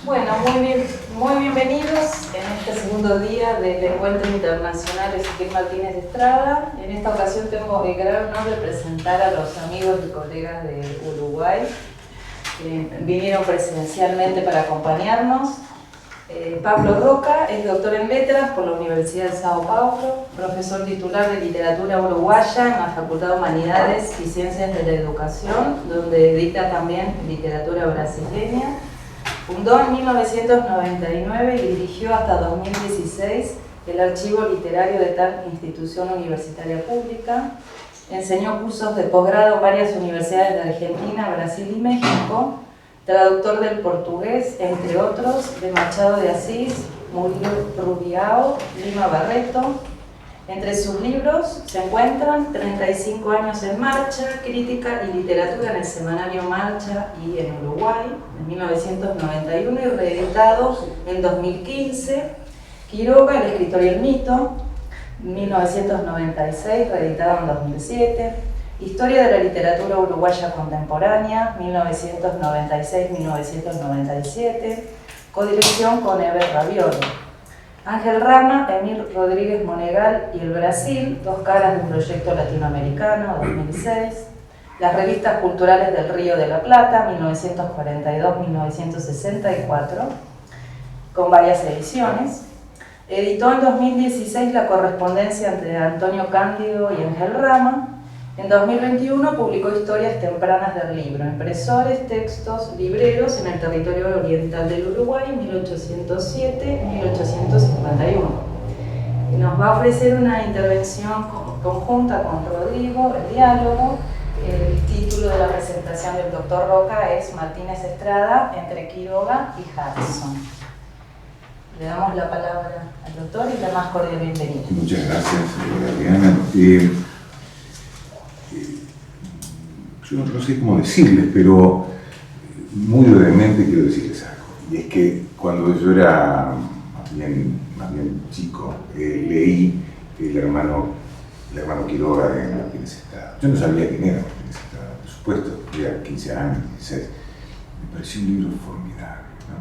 Bueno, muy bienvenidos en este segundo día del Encuentro Internacional Ezequiel Martínez Estrada. En esta ocasión tengo el gran honor de presentar a los amigos y colegas de Uruguay que vinieron presencialmente para acompañarnos. Pablo Roca es doctor en letras por la Universidad de Sao Paulo, profesor titular de literatura uruguaya en la Facultad de Humanidades y Ciencias de la Educación, donde dicta también literatura brasileña. Fundó en 1999 y dirigió hasta 2016 el archivo literario de tal institución universitaria pública. Enseñó cursos de posgrado en varias universidades de Argentina, Brasil y México. Traductor del portugués, entre otros, de Machado de Asís, Murilo Rubiao, Lima Barreto. Entre sus libros se encuentran 35 años en marcha, crítica y literatura en el semanario Marcha y en Uruguay, en 1991 y reeditado en 2015. Quiroga, el escritor y el mito, 1996, reeditado en 2007. Historia de la literatura uruguaya contemporánea, 1996-1997. Codirección con Eber Raviolo. Ángel Rama, Emil Rodríguez Monegal y el Brasil, dos caras de un proyecto latinoamericano, 2006. Las revistas culturales del Río de la Plata, 1942-1964, con varias ediciones. Editó en 2016 la correspondencia entre Antonio Cándido y Ángel Rama. En 2021 publicó Historias tempranas del libro, impresores, textos, libreros en el territorio oriental del Uruguay, 1807-1851. Nos va a ofrecer una intervención conjunta con Rodrigo, el diálogo. El título de la presentación del doctor Roca es Martínez Estrada, entre Quiroga y Hudson. Le damos la palabra al doctor y la más cordial bienvenida. Muchas gracias, Adriana. Yo no sé cómo decirles, pero muy brevemente quiero decirles algo. Y es que cuando yo era más bien chico, leí el hermano Quiroga de Martínez Estrada. Yo no sabía quién era Martínez Estrada, por supuesto, tenía 15 años, 16. Me pareció un libro formidable, ¿no?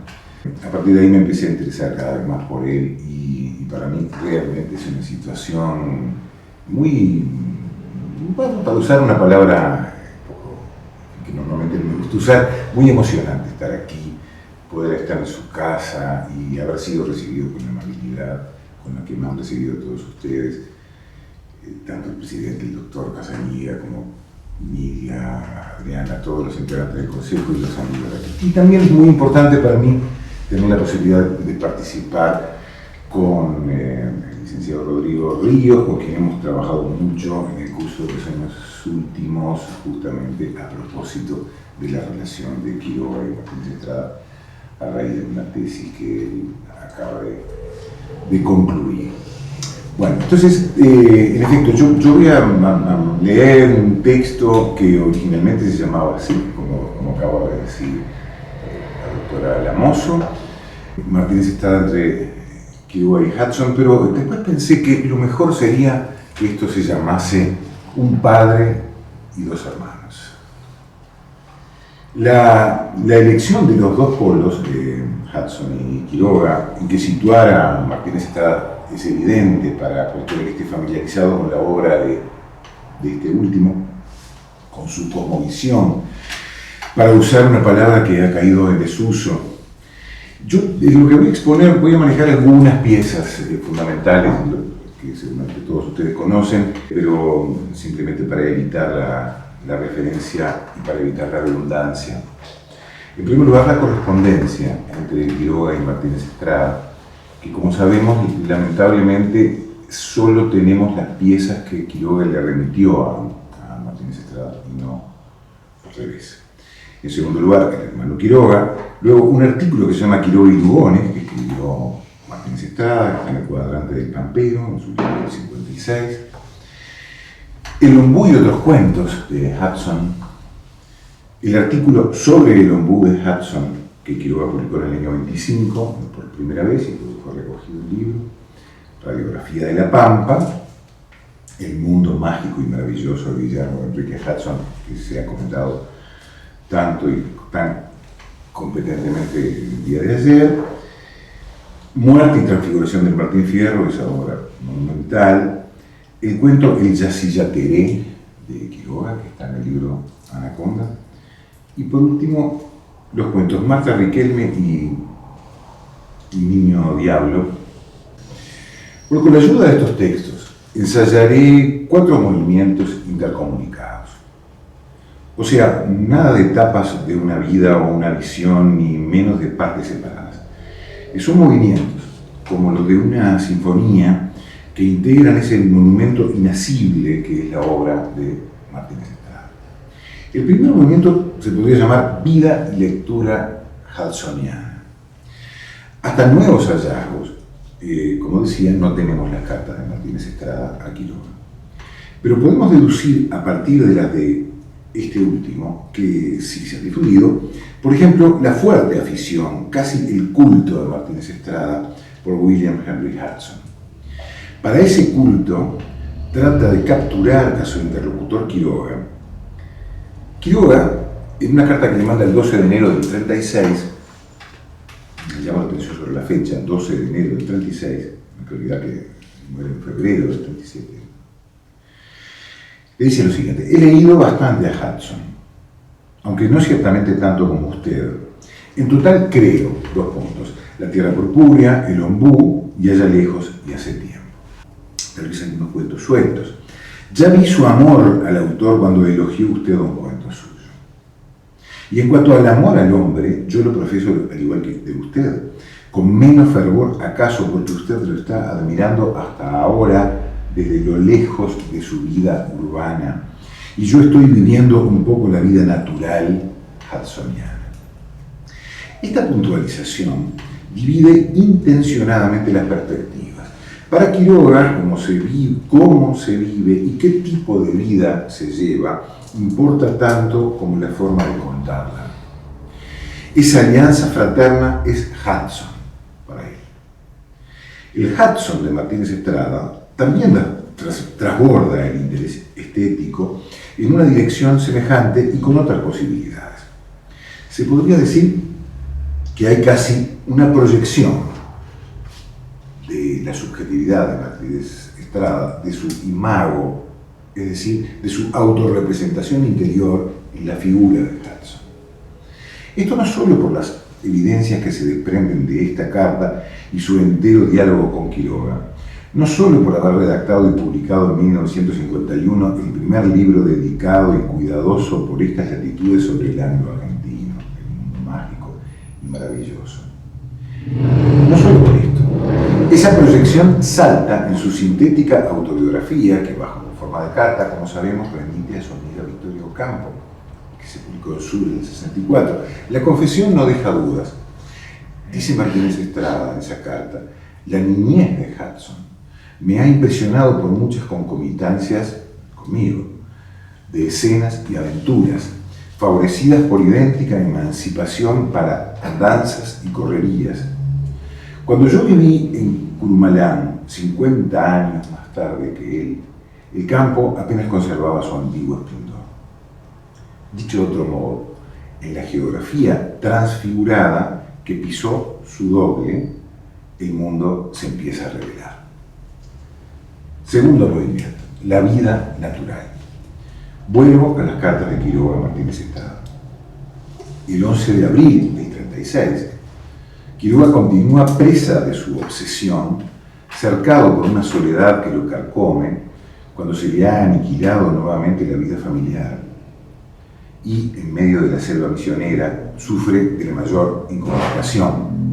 A partir de ahí me empecé a interesar cada vez más por él y para mí realmente es una situación muy, para usar una palabra que normalmente no me gusta usar, muy emocionante estar aquí, poder estar en su casa y haber sido recibido con la amabilidad con la que me han recibido todos ustedes, tanto el presidente, el doctor Casanilla, como Nidia, Adriana, todos los integrantes del consejo y los amigos de aquí. Y también es muy importante para mí tener la posibilidad de participar con el licenciado Rodrigo Ríos, con quien hemos trabajado mucho en el curso de los años últimos, justamente a propósito de la relación de Quiroga y Martínez Estrada, a raíz de una tesis que él acaba de concluir. Bueno, entonces, en efecto, yo voy a leer un texto que originalmente se llamaba así, como acaba de decir la doctora Lamoso, Martínez Estrada entre Quiroga y Hudson, pero después pensé que lo mejor sería que esto se llamase Un padre y dos hermanos. La elección de los dos polos, Hudson y Quiroga, en que situara a Martínez Estrada es evidente para cualquiera que esté familiarizado con la obra de este último, con su cosmovisión, para usar una palabra que ha caído en desuso. Yo lo que voy a exponer, voy a manejar algunas piezas fundamentales, que seguramente todos ustedes conocen, pero simplemente para evitar la referencia y para evitar la redundancia. En primer lugar, la correspondencia entre Quiroga y Martínez Estrada, que como sabemos, lamentablemente, solo tenemos las piezas que Quiroga le remitió a Martínez Estrada y no al revés. En segundo lugar, el hermano Quiroga, luego un artículo que se llama Quiroga y Lugones, que escribió Martínez Estrada, que está en el cuadrante del Pampero, en su libro del 56, El ombú y otros cuentos de Hudson, el artículo sobre el ombú de Hudson, que Quiroga publicó en el año 25, por primera vez, y fue recogido el libro, Radiografía de la Pampa, El mundo mágico y maravilloso de Guillermo Enrique Hudson, que se ha comentado tanto y tan competentemente el día de ayer. Muerte y transfiguración del Martín Fierro, esa obra monumental. El cuento El Yacyllateré de Quiroga, que está en el libro Anaconda. Y por último, los cuentos Marta Riquelme y Niño Diablo. Bueno, con la ayuda de estos textos ensayaré 4 movimientos intercomunicados. O sea, nada de etapas de una vida o una visión, ni menos de partes separadas. Son movimientos, como los de una sinfonía, que integran ese monumento inacible que es la obra de Martínez Estrada. El primer movimiento se podría llamar Vida y Lectura Hudsoniana. Hasta nuevos hallazgos, como decía, no tenemos las cartas de Martínez Estrada a Quiroga. Pero podemos deducir a partir de las de este último, que sí se ha difundido, por ejemplo, la fuerte afición, casi el culto de Martínez Estrada por William Henry Hudson. Para ese culto trata de capturar a su interlocutor Quiroga. Quiroga, en una carta que le manda el 12 de enero del 36, me llama la atención sobre la fecha, 12 de enero del 36, en realidad que muere en febrero del 37, le dice lo siguiente: he leído bastante a Hudson, aunque no ciertamente tanto como usted. En total creo, 2 puntos, La Tierra Purpúrea, El Ombú y Allá Lejos y Hace Tiempo. Tal vez algunos cuentos sueltos. Ya vi su amor al autor cuando elogió usted un cuento suyo. Y en cuanto al amor al hombre, yo lo profeso al igual que de usted, con menos fervor acaso porque usted lo está admirando hasta ahora desde lo lejos de su vida urbana, y yo estoy viviendo un poco la vida natural hudsoniana. Esta puntualización divide intencionadamente las perspectivas. Para Quiroga, cómo se vive y qué tipo de vida se lleva importa tanto como la forma de contarla. Esa alianza fraterna es Hudson para él. El Hudson de Martínez Estrada también transborda el interés estético en una dirección semejante y con otras posibilidades. Se podría decir que hay casi una proyección de la subjetividad de Martínez Estrada, de su imago, es decir, de su autorrepresentación interior en la figura de Hudson. Esto no solo por las evidencias que se desprenden de esta carta y su entero diálogo con Quiroga, no solo por haber redactado y publicado en 1951 el primer libro dedicado y cuidadoso por estas latitudes sobre el anglo argentino, el mundo mágico y maravilloso. No solo por esto. Esa proyección salta en su sintética autobiografía, que bajo forma de carta, como sabemos, remite a su amiga Victoria Ocampo, que se publicó en octubre del 64. La confesión no deja dudas. Dice Martínez Estrada en esa carta: la niñez de Hudson me ha impresionado por muchas concomitancias conmigo, de escenas y aventuras, favorecidas por idéntica emancipación para andanzas y correrías. Cuando yo viví en Curumalán, 50 años más tarde que él, el campo apenas conservaba su antiguo esplendor. Dicho de otro modo, en la geografía transfigurada que pisó su doble, el mundo se empieza a revelar. Segundo movimiento, la vida natural. Vuelvo a las cartas de Quiroga Martínez Estrada. El 11 de abril del 36, Quiroga continúa presa de su obsesión, cercado por una soledad que lo carcome, cuando se le ha aniquilado nuevamente la vida familiar, y en medio de la selva misionera sufre de la mayor incomunicación.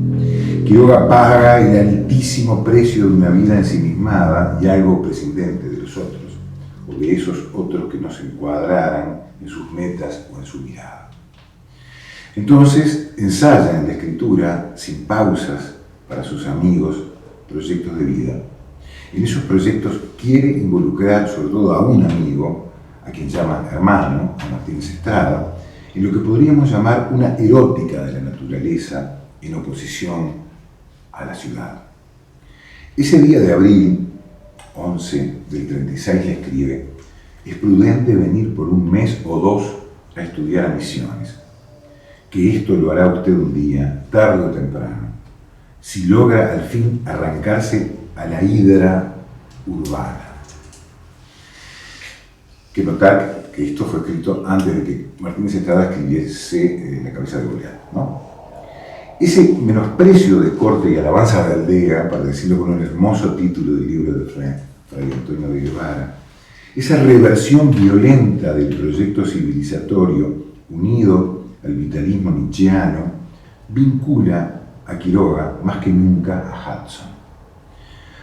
Quiroga paga el altísimo precio de una vida ensimismada y algo prescindente de los otros, o de esos otros que no se encuadraran en sus metas o en su mirada. Entonces ensaya en la escritura, sin pausas, para sus amigos, proyectos de vida. En esos proyectos quiere involucrar sobre todo a un amigo, a quien llama hermano, a Martínez Estrada, en lo que podríamos llamar una erótica de la naturaleza en oposición a la ciudad. Ese día de abril 11 del 36 le escribe: es prudente venir por un mes o 2 a estudiar a Misiones. que esto lo hará usted un día, tarde o temprano, si logra al fin arrancarse a la hidra urbana. Que notar que esto fue escrito antes de que Martínez Estrada escribiese La cabeza de Goliat, ¿no? Ese menosprecio de corte y alabanza de aldea, para decirlo con un hermoso título del libro de Fray Antonio de Guevara, esa reversión violenta del proyecto civilizatorio unido al vitalismo nietzscheano, vincula a Quiroga más que nunca a Hudson.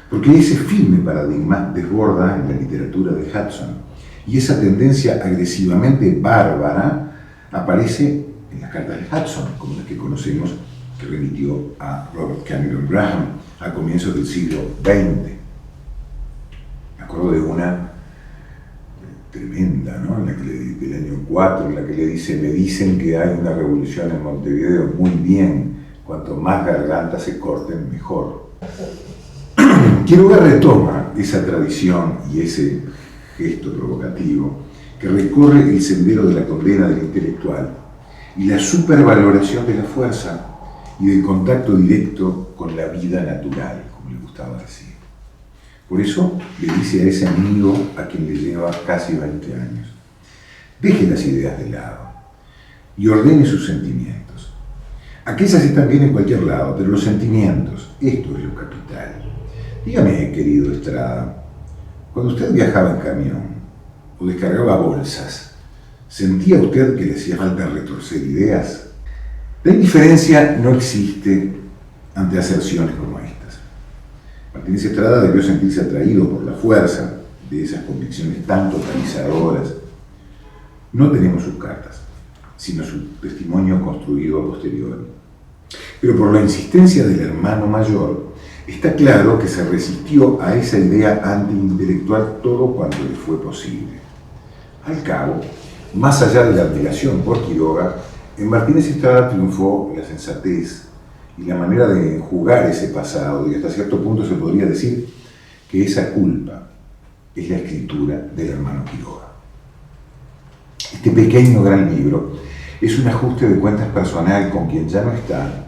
Porque ese firme paradigma desborda en la literatura de Hudson, y esa tendencia agresivamente bárbara aparece en las cartas de Hudson, como las que conocemos, que remitió a Robert Cameron Graham a comienzos del siglo XX. Me acuerdo de una tremenda, ¿no? Del año 4, en la que le dice: me dicen que hay una revolución en Montevideo. Muy bien, cuanto más gargantas se corten, mejor. Quiroga retoma esa tradición y ese gesto provocativo que recorre el sendero de la condena del intelectual y la supervaloración de la fuerza y del contacto directo con la vida natural, como le gustaba decir. Por eso le dice a ese amigo a quien le lleva casi 20 años: deje las ideas de lado y ordene sus sentimientos. Aquellas están bien en cualquier lado, pero los sentimientos, esto es lo capital. Dígame, querido Estrada, cuando usted viajaba en camión o descargaba bolsas, ¿sentía usted que le hacía falta retorcer ideas? La indiferencia no existe ante aserciones como estas. Martínez Estrada debió sentirse atraído por la fuerza de esas convicciones tan totalizadoras. No tenemos sus cartas, sino su testimonio construido a posteriori. Pero por la insistencia del hermano mayor, está claro que se resistió a esa idea antiintelectual todo cuanto le fue posible. Al cabo, más allá de la admiración por Quiroga, en Martínez Estrada triunfó la sensatez y la manera de enjugar ese pasado, y hasta cierto punto se podría decir que esa culpa es la escritura del hermano Quiroga. Este pequeño gran libro es un ajuste de cuentas personal con quien ya no está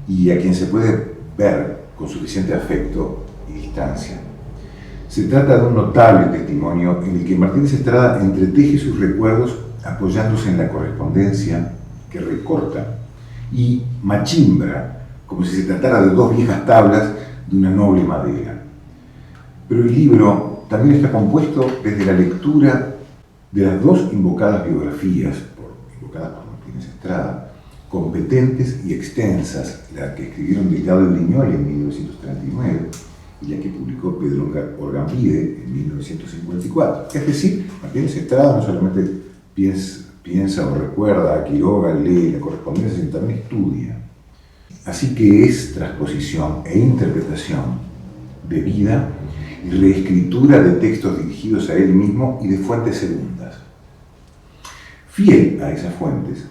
y a quien se puede ver con suficiente afecto y distancia. Se trata de un notable testimonio en el que Martínez Estrada entreteje sus recuerdos apoyándose en la correspondencia que recorta y machimbra como si se tratara de dos viejas tablas de una noble madera. Pero el libro también está compuesto desde la lectura de las dos invocadas biografías, invocadas por Martínez Estrada, competentes y extensas, la que escribieron Delgado y Brignoli en 1939 y la que publicó Pedro Orgambide en 1954. Es decir, Martínez Estrada no solamente piensa o recuerda a Quiroga, lee la correspondencia, sino también estudia. Así que es transposición e interpretación de vida y reescritura de textos dirigidos a él mismo y de fuentes segundas. Fiel a esas fuentes,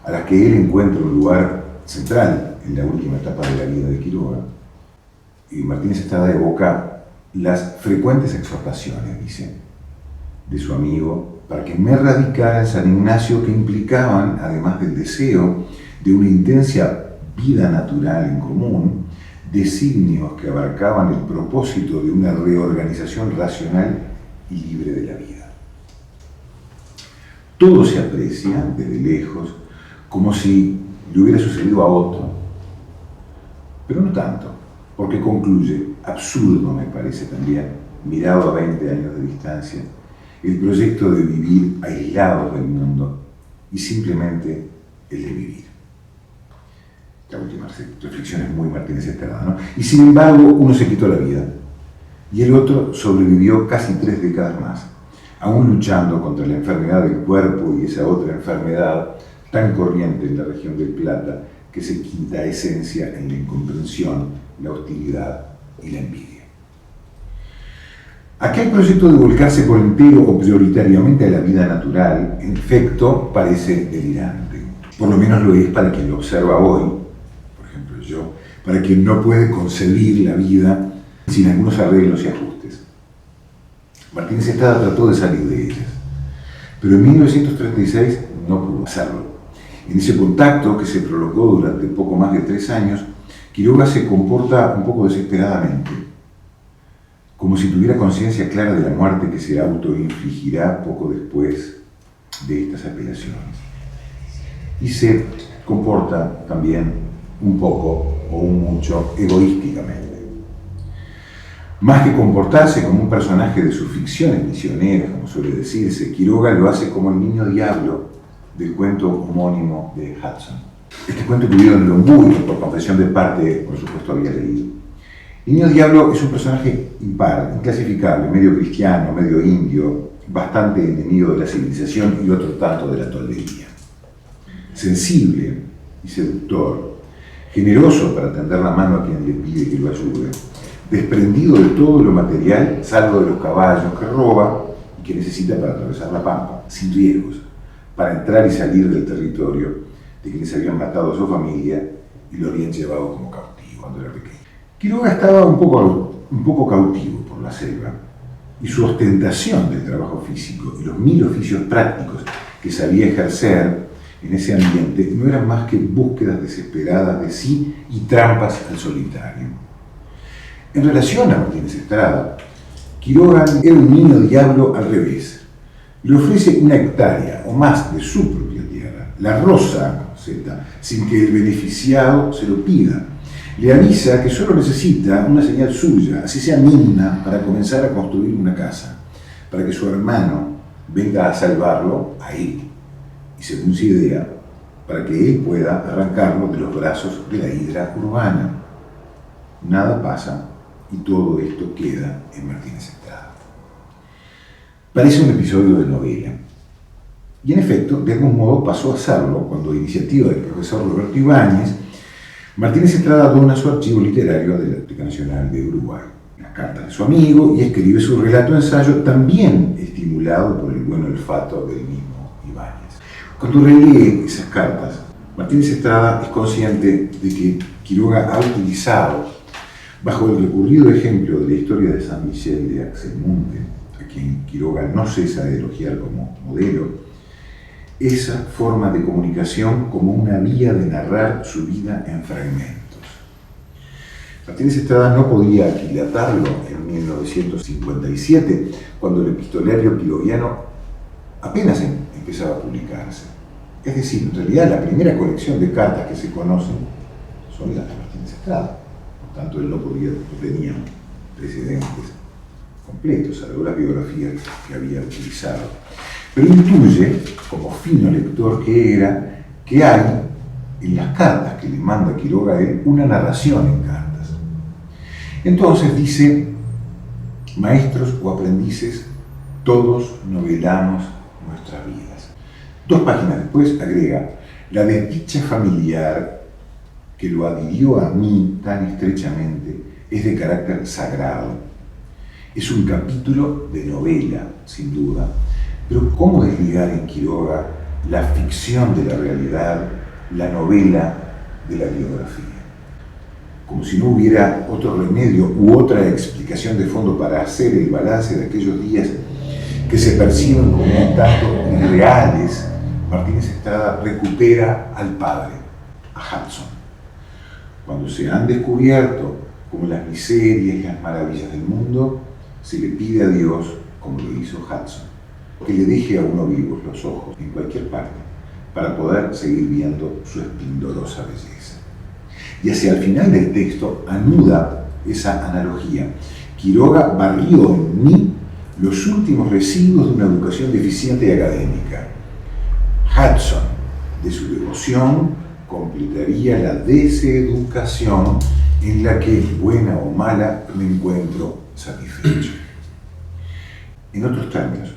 a las que él encuentra un lugar central en la última etapa de la vida de Quiroga, y Martínez Estrada evoca las frecuentes exhortaciones, dice, de su amigo, para que me radicara en San Ignacio, que implicaban, además del deseo de una intensa vida natural en común, designios que abarcaban el propósito de una reorganización racional y libre de la vida. Todo se aprecia desde lejos, como si le hubiera sucedido a otro, pero no tanto, porque concluye, absurdo me parece también, mirado a 20 años de distancia, el proyecto de vivir aislados del mundo y simplemente el de vivir. La última reflexión es muy Martínez Estrada, ¿no? Y sin embargo, uno se quitó la vida y el otro sobrevivió casi 3 décadas más, aún luchando contra la enfermedad del cuerpo y esa otra enfermedad tan corriente en la región del Plata que se quinta esencia en la incomprensión, la hostilidad y la envidia. Aquel proyecto de volcarse por entero o prioritariamente a la vida natural, en efecto, parece delirante. Por lo menos lo es para quien lo observa hoy, por ejemplo yo, para quien no puede concebir la vida sin algunos arreglos y ajustes. Martínez Estrada trató de salir de ellas, pero en 1936 no pudo hacerlo. En ese contacto, que se prolongó durante poco más de 3 años, Quiroga se comporta un poco desesperadamente, como si tuviera conciencia clara de la muerte que se autoinfligirá poco después de estas apelaciones. Y se comporta también un poco o un mucho egoísticamente. Más que comportarse como un personaje de sus ficciones misioneras, como suele decirse, Quiroga lo hace como el niño diablo del cuento homónimo de Hudson. Este cuento escribido en Lombú, y por confesión de parte, por supuesto, había leído. El niño diablo es un personaje impar, inclasificable, medio cristiano, medio indio, bastante enemigo de la civilización y otro tanto de la toldería. Sensible y seductor, generoso para tender la mano a quien le pide que lo ayude, desprendido de todo lo material, salvo de los caballos que roba y que necesita para atravesar la pampa, sin riesgos, para entrar y salir del territorio de quienes habían matado a su familia y lo habían llevado como cautivo cuando era pequeño. Quiroga estaba un poco cautivo por la selva, y su ostentación del trabajo físico y los 1000 oficios prácticos que sabía ejercer en ese ambiente no eran más que búsquedas desesperadas de sí y trampas al solitario. En relación a Martínez Estrada, Quiroga era un niño diablo al revés. Le ofrece 1 hectárea o más de su propia tierra, la roza, sin que el beneficiado se lo pida. Le avisa que solo necesita una señal suya, así sea mínima, para comenzar a construir una casa, para que su hermano venga a salvarlo a él, y según su idea, para que él pueda arrancarlo de los brazos de la hidra urbana. Nada pasa y todo esto queda en Martínez Estrada. Parece un episodio de novela. Y en efecto, de algún modo pasó a serlo cuando, a iniciativa del profesor Roberto Ibáñez, Martínez Estrada dona su archivo literario de la Biblioteca Nacional de Uruguay, las cartas de su amigo, y escribe su relato-ensayo, también estimulado por el buen olfato del mismo Ibáñez. Cuando relee esas cartas, Martínez Estrada es consciente de que Quiroga ha utilizado, bajo el recurrido ejemplo de la historia de San Michel de Axelmunde, a quien Quiroga no cesa de elogiar como modelo, esa forma de comunicación como una vía de narrar su vida en fragmentos. Martínez Estrada no podía aquilatarlo en 1957, cuando el epistolario quiroguiano apenas empezaba a publicarse. Es decir, en realidad la primera colección de cartas que se conocen son las de Martínez Estrada. Por tanto, él no tenía precedentes completos, salvo las biografías que había utilizado. Pero intuye, como fino lector que era, que hay en las cartas que le manda Quiroga a él una narración en cartas. Entonces dice: maestros o aprendices, todos novelamos nuestras vidas. 2 páginas después agrega: la desdicha familiar que lo adhirió a mí tan estrechamente es de carácter sagrado. Es un capítulo de novela, sin duda. Pero ¿cómo desligar en Quiroga la ficción de la realidad, la novela de la biografía? Como si no hubiera otro remedio u otra explicación de fondo para hacer el balance de aquellos días que se perciben como un tanto irreales, Martínez Estrada recupera al padre, a Hudson. Cuando se han descubierto como las miserias y las maravillas del mundo, se le pide a Dios, como lo hizo Hudson, que le deje a uno vivos los ojos en cualquier parte para poder seguir viendo su esplendorosa belleza. Y hacia el final del texto anuda esa analogía. Quiroga barrió en mí los últimos residuos de una educación deficiente y académica. Hudson, de su devoción, completaría la deseducación en la que, buena o mala, me encuentro satisfecho. En otros términos,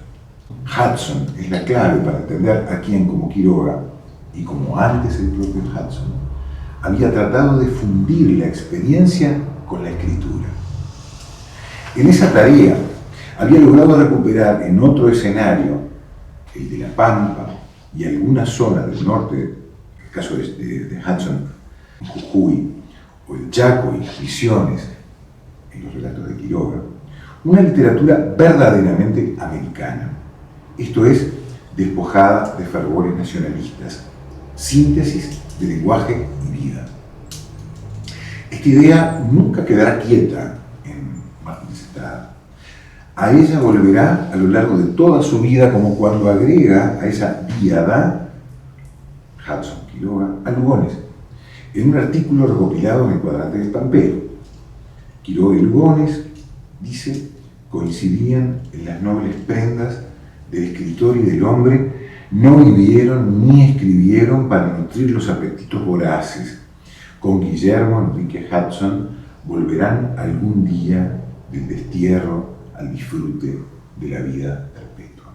Hudson es la clave para entender a quien, como Quiroga, y como antes el propio Hudson, había tratado de fundir la experiencia con la escritura. En esa tarea había logrado recuperar en otro escenario, el de la Pampa y alguna zona del norte, en el caso de Hudson, Jujuy, o el Chaco y las Misiones, en los relatos de Quiroga, una literatura verdaderamente americana, esto es, despojada de fervores nacionalistas, síntesis de lenguaje y vida. Esta idea nunca quedará quieta en Martínez Estrada. A ella volverá a lo largo de toda su vida, como cuando agrega a esa díada, Hudson Quiroga, a Lugones, en un artículo recopilado en el Cuadrante del Pampero. Quiroga y Lugones, dice, coincidían en las nobles prendas del escritor y del hombre, no vivieron ni escribieron para nutrir los apetitos voraces. Con Guillermo Enrique Hudson volverán algún día del destierro al disfrute de la vida perpetua.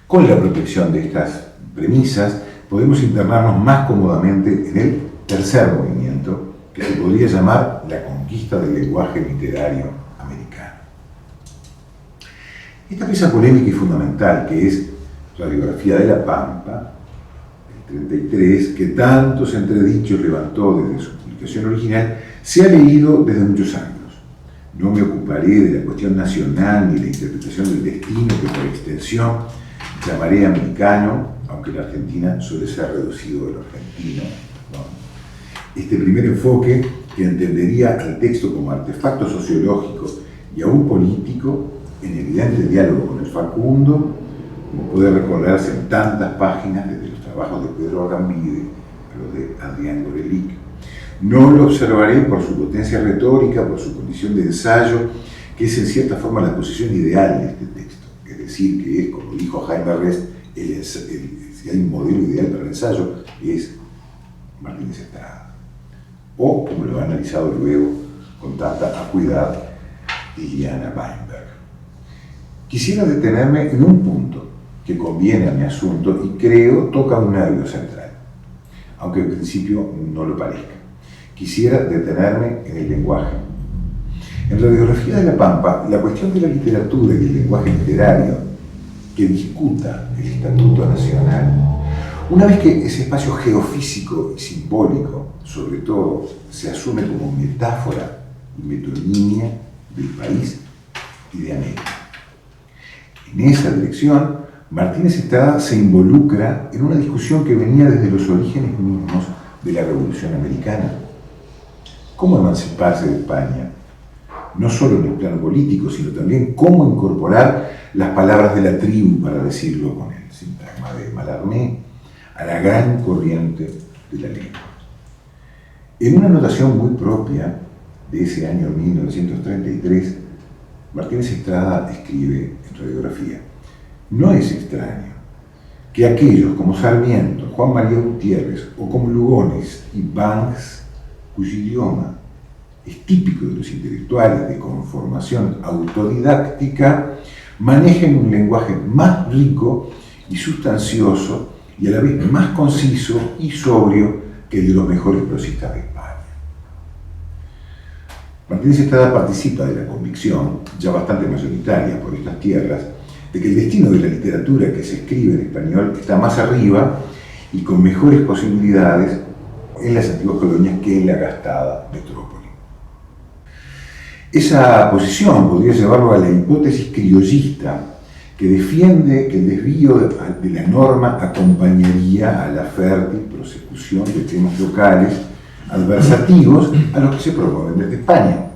Con la protección de estas premisas, podemos internarnos más cómodamente en el tercer movimiento, que se podría llamar la conquista del lenguaje literario americano. Esta pieza polémica y fundamental, que es Radiografía de la Pampa, del 33, que tantos entredichos levantó desde su publicación original, se ha leído desde muchos ángulos. No me ocuparé de la cuestión nacional ni de la interpretación del destino, que por extensión llamaré americano, aunque la Argentina suele ser reducido de lo argentino, ¿no? Este primer enfoque, que entendería al texto como artefacto sociológico y aún político, en evidente diálogo con el Facundo, como puede recordarse en tantas páginas, desde los trabajos de Pedro Argambide a los de Adrián Gorelick. No lo observaré por su potencia retórica, por su condición de ensayo, que es en cierta forma la posición ideal de este texto. Es decir, que es, como dijo Jaime Rest, si hay un modelo ideal para el ensayo, es Martínez Estrada. O, como lo ha analizado luego con tanta acuidad, Liliana Weinberg. Quisiera detenerme en un punto que conviene a mi asunto y creo toca un nervio central, aunque en principio no lo parezca. Quisiera detenerme en el lenguaje. En Radiografía de la Pampa, la cuestión de la literatura y el lenguaje literario que discuta el Estatuto Nacional, una vez que ese espacio geofísico y simbólico, sobre todo, se asume como metáfora y metonimia del país y de América. En esa dirección, Martínez Estrada se involucra en una discusión que venía desde los orígenes mismos de la Revolución Americana. ¿Cómo emanciparse de España? No solo en el plano político, sino también cómo incorporar las palabras de la tribu, para decirlo con el sintagma de Mallarmé, a la gran corriente de la lengua. En una anotación muy propia de ese año 1933, Martínez Estrada escribe en Radiografía: no es extraño que aquellos como Sarmiento, Juan María Gutiérrez o como Lugones y Banks, cuyo idioma es típico de los intelectuales de conformación autodidáctica, manejen un lenguaje más rico y sustancioso y a la vez más conciso y sobrio que el de los mejores prosistas de España. Martínez Estrada participa de la convicción, ya bastante mayoritaria por estas tierras, de que el destino de la literatura que se escribe en español está más arriba y con mejores posibilidades en las antiguas colonias que en la gastada metrópoli. Esa posición podría llevarlo a la hipótesis criollista, que defiende que el desvío de la norma acompañaría a la fértil prosecución de temas locales adversativos a los que se promueven desde España.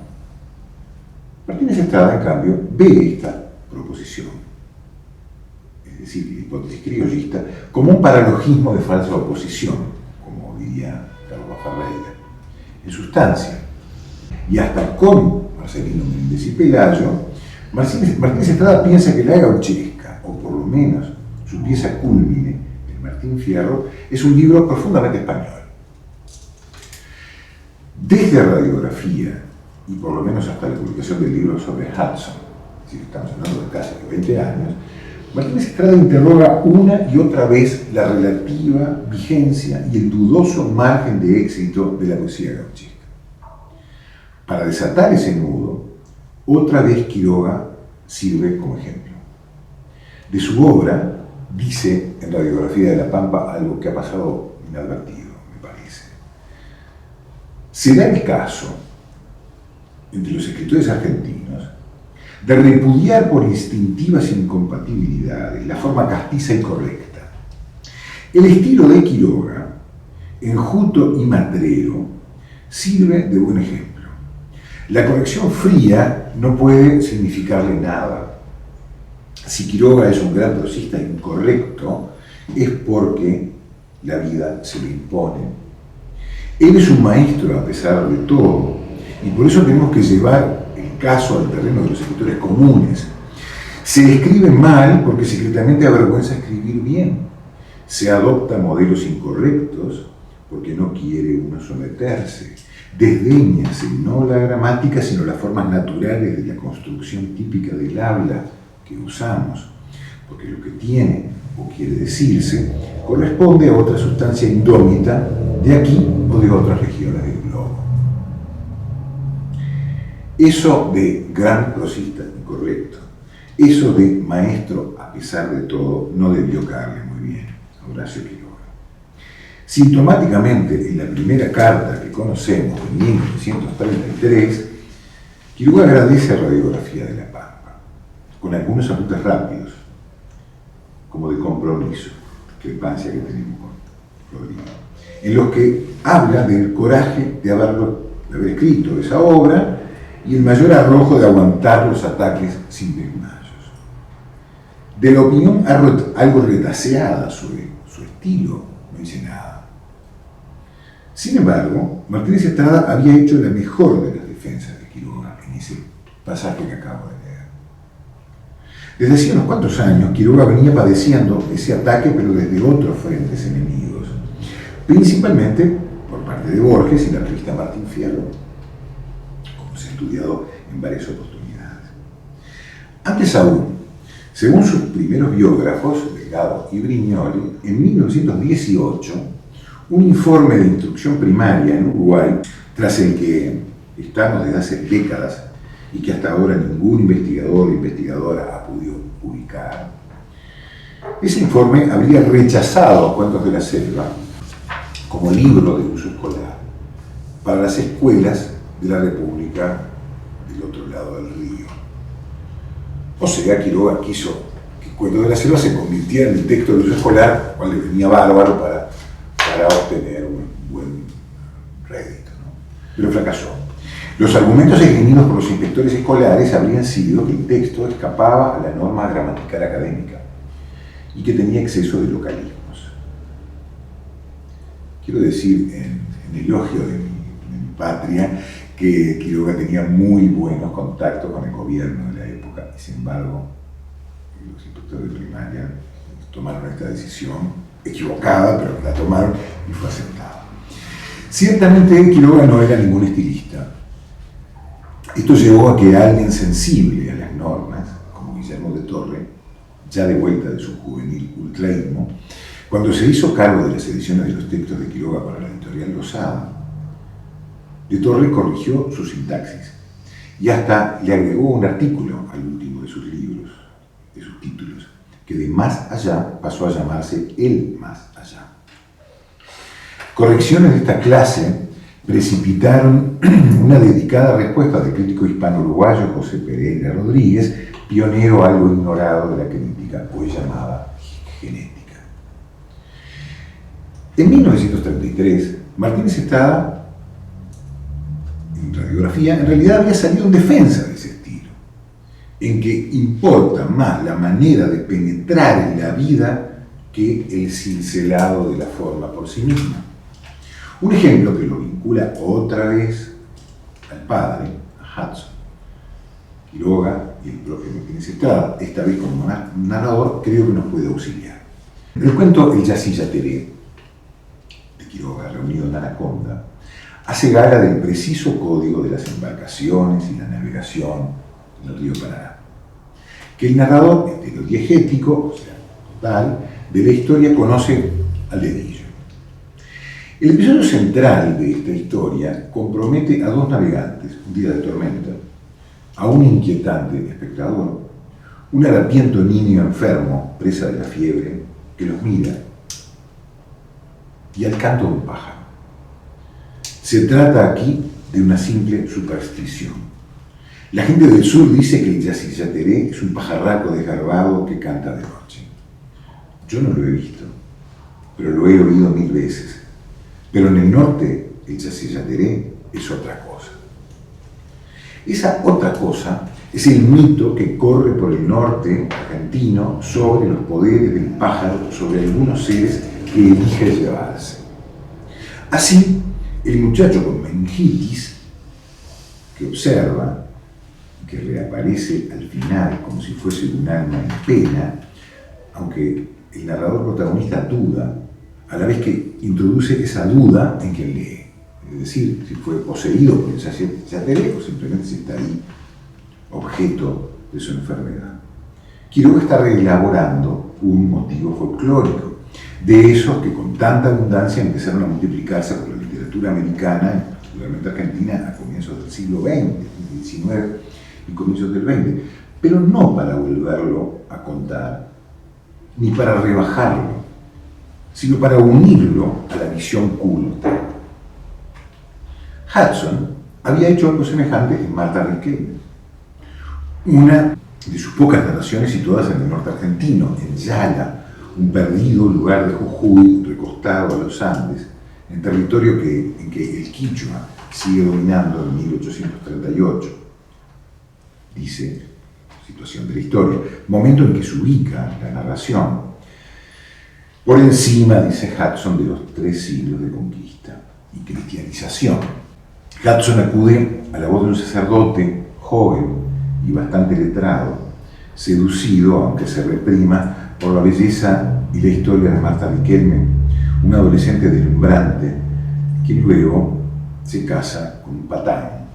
Martínez Estrada, en cambio, ve esta proposición, es decir, la hipótesis criollista, como un paralogismo de falsa oposición, como diría Carlos Ferreira. En sustancia, y hasta con Marcelino Méndez y Pelayo, Martínez Estrada piensa que la gauchesca, o por lo menos su pieza cúlmine, el Martín Fierro, es un libro profundamente español. Desde Radiografía, y por lo menos hasta la publicación del libro sobre Hudson, es decir, estamos hablando de casi 20 años, Martínez Estrada interroga una y otra vez la relativa vigencia y el dudoso margen de éxito de la poesía gauchesca. Para desatar ese nudo, otra vez Quiroga sirve como ejemplo. De su obra, dice en Radiografía de la Pampa algo que ha pasado inadvertido, me parece. Se da el caso, entre los escritores argentinos, de repudiar por instintivas incompatibilidades la forma castiza y correcta, El estilo de Quiroga, enjuto y matrero, sirve de buen ejemplo. La corrección fría no puede significarle nada. Si Quiroga es un gran prosista incorrecto, es porque la vida se le impone. Él es un maestro a pesar de todo, y por eso tenemos que llevar el caso al terreno de los escritores comunes. Se escribe mal porque secretamente avergüenza escribir bien. Se adopta modelos incorrectos porque no quiere uno someterse. Desdeñase no la gramática, sino las formas naturales de la construcción típica del habla que usamos, porque lo que tiene o quiere decirse corresponde a otra sustancia indómita de aquí o de otras regiones del globo. Eso de gran prosista incorrecto, eso de maestro a pesar de todo, no debió caerle muy bien a Horacio Quiroga. Sintomáticamente, en la primera carta que conocemos, de 1933, Quiroga agradece a Radiografía de la Pampa, con algunos apuntes rápidos, como de compromiso, discrepancia que tenemos con Rodrigo, en los que habla del coraje de haber escrito esa obra y el mayor arrojo de aguantar los ataques sin desmayos. De la opinión algo retaseada sobre su estilo, no dice nada. Sin embargo, Martínez Estrada había hecho la mejor de las defensas de Quiroga en ese pasaje que acabo de leer. Desde hacía unos cuantos años, Quiroga venía padeciendo ese ataque, pero desde otros frentes enemigos, principalmente por parte de Borges y la revista Martín Fierro, como se ha estudiado en varias oportunidades. Antes aún, según sus primeros biógrafos, Delgado y Brignoli, en 1918, un informe de instrucción primaria en Uruguay, tras el que estamos desde hace décadas y que hasta ahora ningún investigador o investigadora ha podido publicar, ese informe habría rechazado Cuentos de la Selva como libro de uso escolar para las escuelas de la República del otro lado del río. O sea, Quiroga quiso que Cuentos de la Selva se convirtiera en el texto de uso escolar, cual le venía bárbaro para obtener un buen rédito, ¿no? Pero fracasó. Los argumentos esgrimidos por los inspectores escolares habrían sido que el texto escapaba a la norma gramatical académica y que tenía exceso de localismos. Quiero decir, en elogio de mi patria, que Quiroga tenía muy buenos contactos con el gobierno de la época y, sin embargo, los inspectores de primaria tomaron esta decisión equivocada, pero la tomaron y fue aceptada. Ciertamente Quiroga no era ningún estilista. Esto llevó a que alguien sensible a las normas, como Guillermo de Torre, ya de vuelta de su juvenil ultraísmo, cuando se hizo cargo de las ediciones de los textos de Quiroga para la editorial Losada, de Torre corrigió su sintaxis y hasta le agregó un artículo al último de sus libros, de sus títulos, que de Más Allá pasó a llamarse El Más Allá. Correcciones de esta clase precipitaron una dedicada respuesta del crítico hispano-uruguayo José Pereira Rodríguez, pionero algo ignorado de la crítica hoy llamada genética. En 1933, Martínez Estrada, en Radiografía, en realidad había salido en defensa de ese estilo, en que importa más la manera de penetrar en la vida que el cincelado de la forma por sí misma. Un ejemplo que lo vincula otra vez al padre, a Hudson, Quiroga y el propio Martínez Estrada, esta vez como narrador, creo que nos puede auxiliar. El cuento El Yací Yateré, de Quiroga, reunido en Anaconda, hace gala del preciso código de las embarcaciones y la navegación en el río Paraná, que el narrador heterodiegético, o sea, total, de la historia conoce al dedillo. El episodio central de esta historia compromete a dos navegantes, un día de tormenta, a un inquietante espectador, un harapiento niño enfermo, presa de la fiebre, que los mira, y al canto de un pájaro. Se trata aquí de una simple superstición. La gente del sur dice que el Yací Yateré es un pajarraco desgarbado que canta de noche. Yo no lo he visto, pero lo he oído 1000 veces. Pero en el norte, el Chassé-Chateré es otra cosa. Esa otra cosa es el mito que corre por el norte argentino sobre los poderes del pájaro sobre algunos seres que elige llevarse. Así, el muchacho con meningitis, que observa, que reaparece al final como si fuese un alma en pena, aunque el narrador protagonista duda, a la vez que introduce esa duda en quien lee. Es decir, si fue poseído por el Chassé-Chateré o simplemente si está ahí objeto de su enfermedad. Quiroga está reelaborando un motivo folclórico, de esos que con tanta abundancia empezaron a multiplicarse por la literatura americana, y particularmente argentina, a comienzos del siglo XX, del XIX y comienzos del XX, pero no para volverlo a contar, ni para rebajarlo, sino para unirlo a la visión culta. Hudson había hecho algo semejante en Martha Riquelme, una de sus pocas narraciones situadas en el norte argentino, en Yala, un perdido lugar de Jujuy recostado a los Andes, en territorio en que el quichua sigue dominando en 1838. Dice, situación de la historia, momento en que se ubica la narración, por encima, dice Hudson, de los 3 siglos de conquista y cristianización. Hudson acude a la voz de un sacerdote joven y bastante letrado, seducido, aunque se reprima, por la belleza y la historia de Martha Riquelme, una adolescente deslumbrante, que luego se casa con un patán,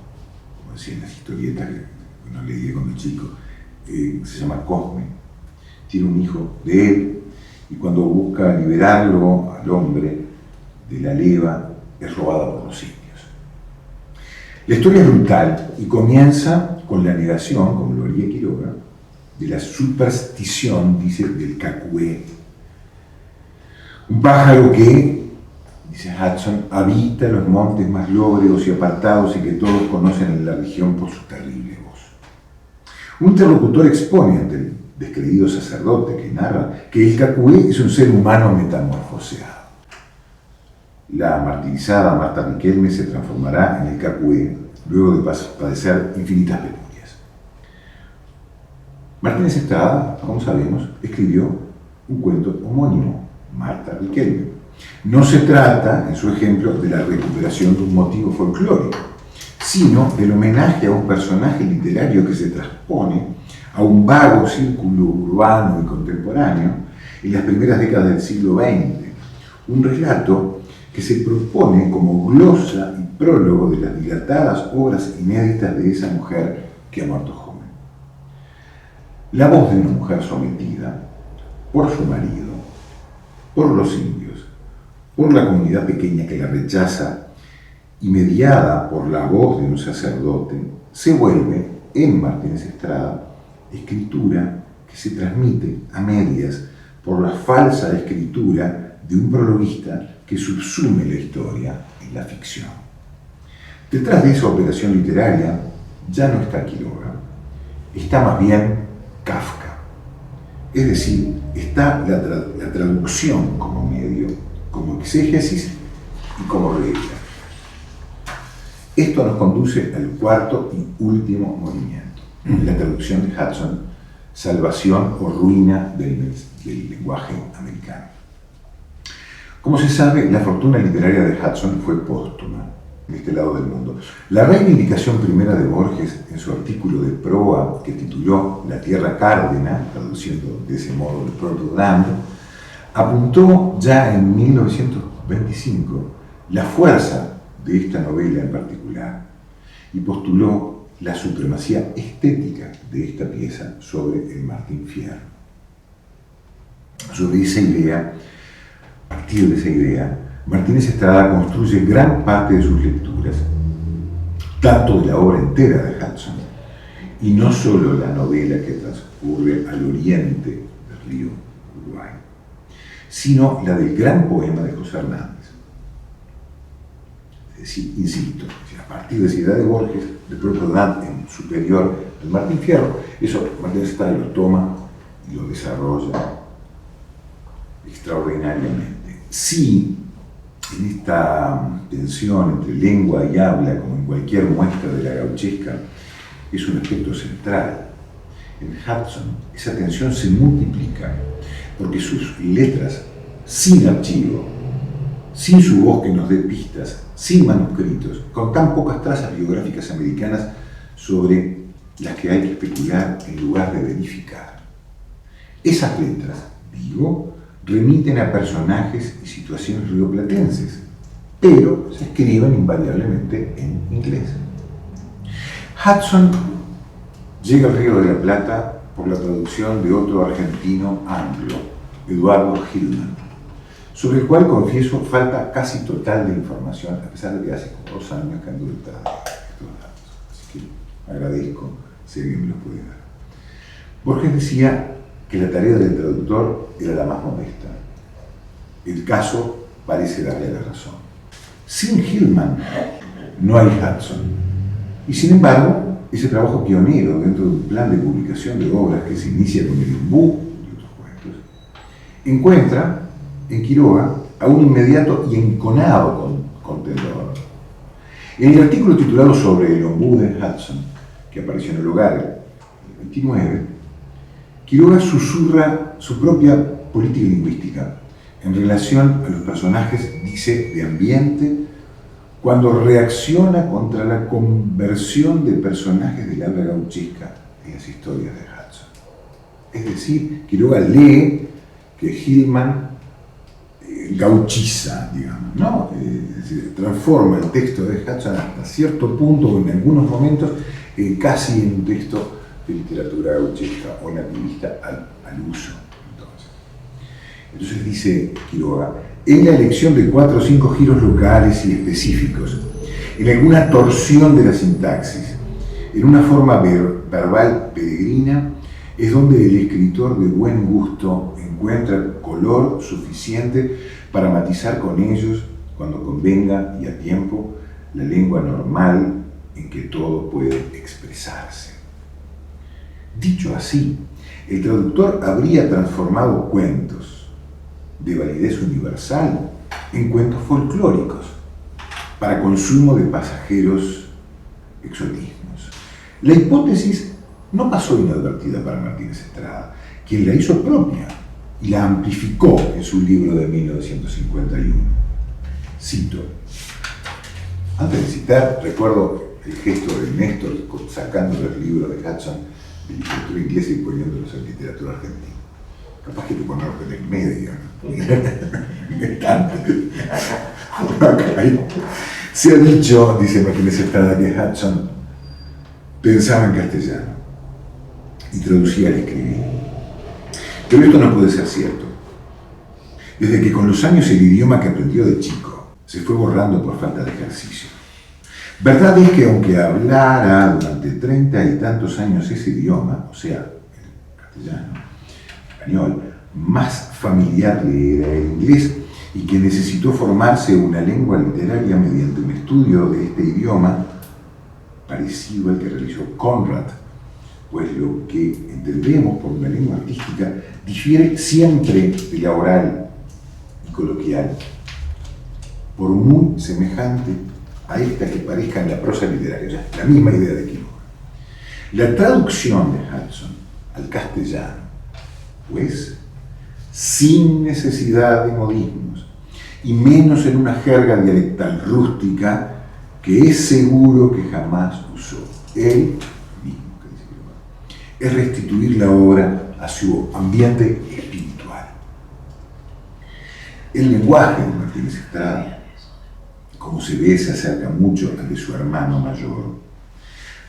como decían las historietas que uno leía cuando chico, se llama Cosme. Tiene un hijo de él, y cuando busca liberarlo al hombre de la leva, es robada por los indios. La historia es brutal y comienza con la negación, como lo haría Quiroga, de la superstición, dice, del cacué. Un pájaro que, dice Hudson, habita los montes más lóbregos y apartados y que todos conocen en la región por su terrible voz. Un interlocutor expone ante el descreído sacerdote que narra que el cacué es un ser humano metamorfoseado. La martirizada Martha Riquelme se transformará en el cacué luego de padecer infinitas penurias. Martínez Estrada, como sabemos, escribió un cuento homónimo, Martha Riquelme. No se trata, en su ejemplo, de la recuperación de un motivo folclórico, sino del homenaje a un personaje literario que se transpone a un vago círculo urbano y contemporáneo en las primeras décadas del siglo XX, un relato que se propone como glosa y prólogo de las dilatadas obras inéditas de esa mujer que ha muerto joven. La voz de una mujer sometida por su marido, por los indios, por la comunidad pequeña que la rechaza y mediada por la voz de un sacerdote, se vuelve, en Martínez Estrada, escritura que se transmite a medias por la falsa escritura de un prologuista que subsume la historia en la ficción. Detrás de esa operación literaria ya no está Quiroga, está más bien Kafka. Es decir, está la traducción como medio, como exégesis y como regla. Esto nos conduce al cuarto y último movimiento, la traducción de Hudson, salvación o ruina del lenguaje americano. Como se sabe, la fortuna literaria de Hudson fue póstuma en este lado del mundo. La reivindicación primera de Borges en su artículo de proa que tituló La Tierra Cárdena, traduciendo de ese modo el propio Land, apuntó ya en 1925 la fuerza de esta novela en particular y postuló la supremacía estética de esta pieza sobre el Martín Fierro. Sobre esa idea, a partir de esa idea, Martínez Estrada construye gran parte de sus lecturas, tanto de la obra entera de Hudson, y no solo la novela que transcurre al oriente del río Uruguay, sino la del gran poema de José Hernández. Es decir, insisto, a partir de esa idea de Borges, de propio Dante en superior al Martín Fierro, eso Martínez Estrada lo toma y lo desarrolla extraordinariamente. Sí, en esta tensión entre lengua y habla, como en cualquier muestra de la gauchesca, es un aspecto central. En Hudson, esa tensión se multiplica porque sus letras, sin archivo, sin su voz que nos dé pistas, sin manuscritos, con tan pocas trazas biográficas americanas sobre las que hay que especular en lugar de verificar. Esas letras, digo, remiten a personajes y situaciones rioplatenses, pero se escriben invariablemente en inglés. Hudson llega al Río de la Plata por la traducción de otro argentino anglo, Eduardo Hillman, sobre el cual, confieso, falta casi total de información, a pesar de que hace como 2 años que ando detrás de estos datos. Así que agradezco si alguien me los puede dar. Borges decía que la tarea del traductor era la más modesta. El caso parece darle la razón. Sin Hillman no hay Hudson. Y sin embargo, ese trabajo pionero dentro de un plan de publicación de obras que se inicia con el Embú y otros cuentos, encuentra en Quiroga a un inmediato y enconado contendor. En el artículo titulado sobre el ombú de Hudson, que apareció en el Hogar el 29, Quiroga susurra su propia política lingüística en relación a los personajes, dice, de ambiente, cuando reacciona contra la conversión de personajes del habla gauchesca en las historias de Hudson. Es decir, Quiroga lee que Hillman gauchiza, digamos, ¿no? Es decir, transforma el texto de Hudson hasta cierto punto, o en algunos momentos, casi en un texto de literatura gauchesca o nativista al uso. Entonces dice Quiroga, en la elección de 4 o 5 giros locales y específicos, en alguna torsión de la sintaxis, en una forma verbal peregrina, es donde el escritor de buen gusto encuentra color suficiente para matizar con ellos, cuando convenga y a tiempo, la lengua normal en que todo puede expresarse. Dicho así, el traductor habría transformado cuentos de validez universal en cuentos folclóricos para consumo de pasajeros exotismos. La hipótesis no pasó inadvertida para Martínez Estrada, quien la hizo propia y la amplificó en su libro de 1951. Cito: antes de citar, recuerdo el gesto de Néstor sacando el libro de Hudson de literatura inglesa y poniéndolos en literatura argentina. Capaz que te ponerlo en el medio, ¿no? Se ha dicho, dice Martínez Estrada, que Hudson pensaba en castellano y traducía al escribir. Pero esto no puede ser cierto. Desde que con los años el idioma que aprendió de chico se fue borrando por falta de ejercicio. Verdad es que aunque hablara durante 30 y tantos años ese idioma, o sea, el castellano, español, más familiar le era el inglés y que necesitó formarse una lengua literaria mediante un estudio de este idioma parecido al que realizó Conrad, pues lo que entendemos por una lengua artística difiere siempre de la oral y coloquial, por muy semejante a esta que parezca en la prosa literaria, o sea, la misma idea de Quiroga. La traducción de Hudson al castellano, pues, sin necesidad de modismos, y menos en una jerga dialectal rústica que es seguro que jamás usó él mismo, es restituir la obra a su ambiente espiritual. El lenguaje de Martínez Estrada, como se ve, se acerca mucho al de su hermano mayor.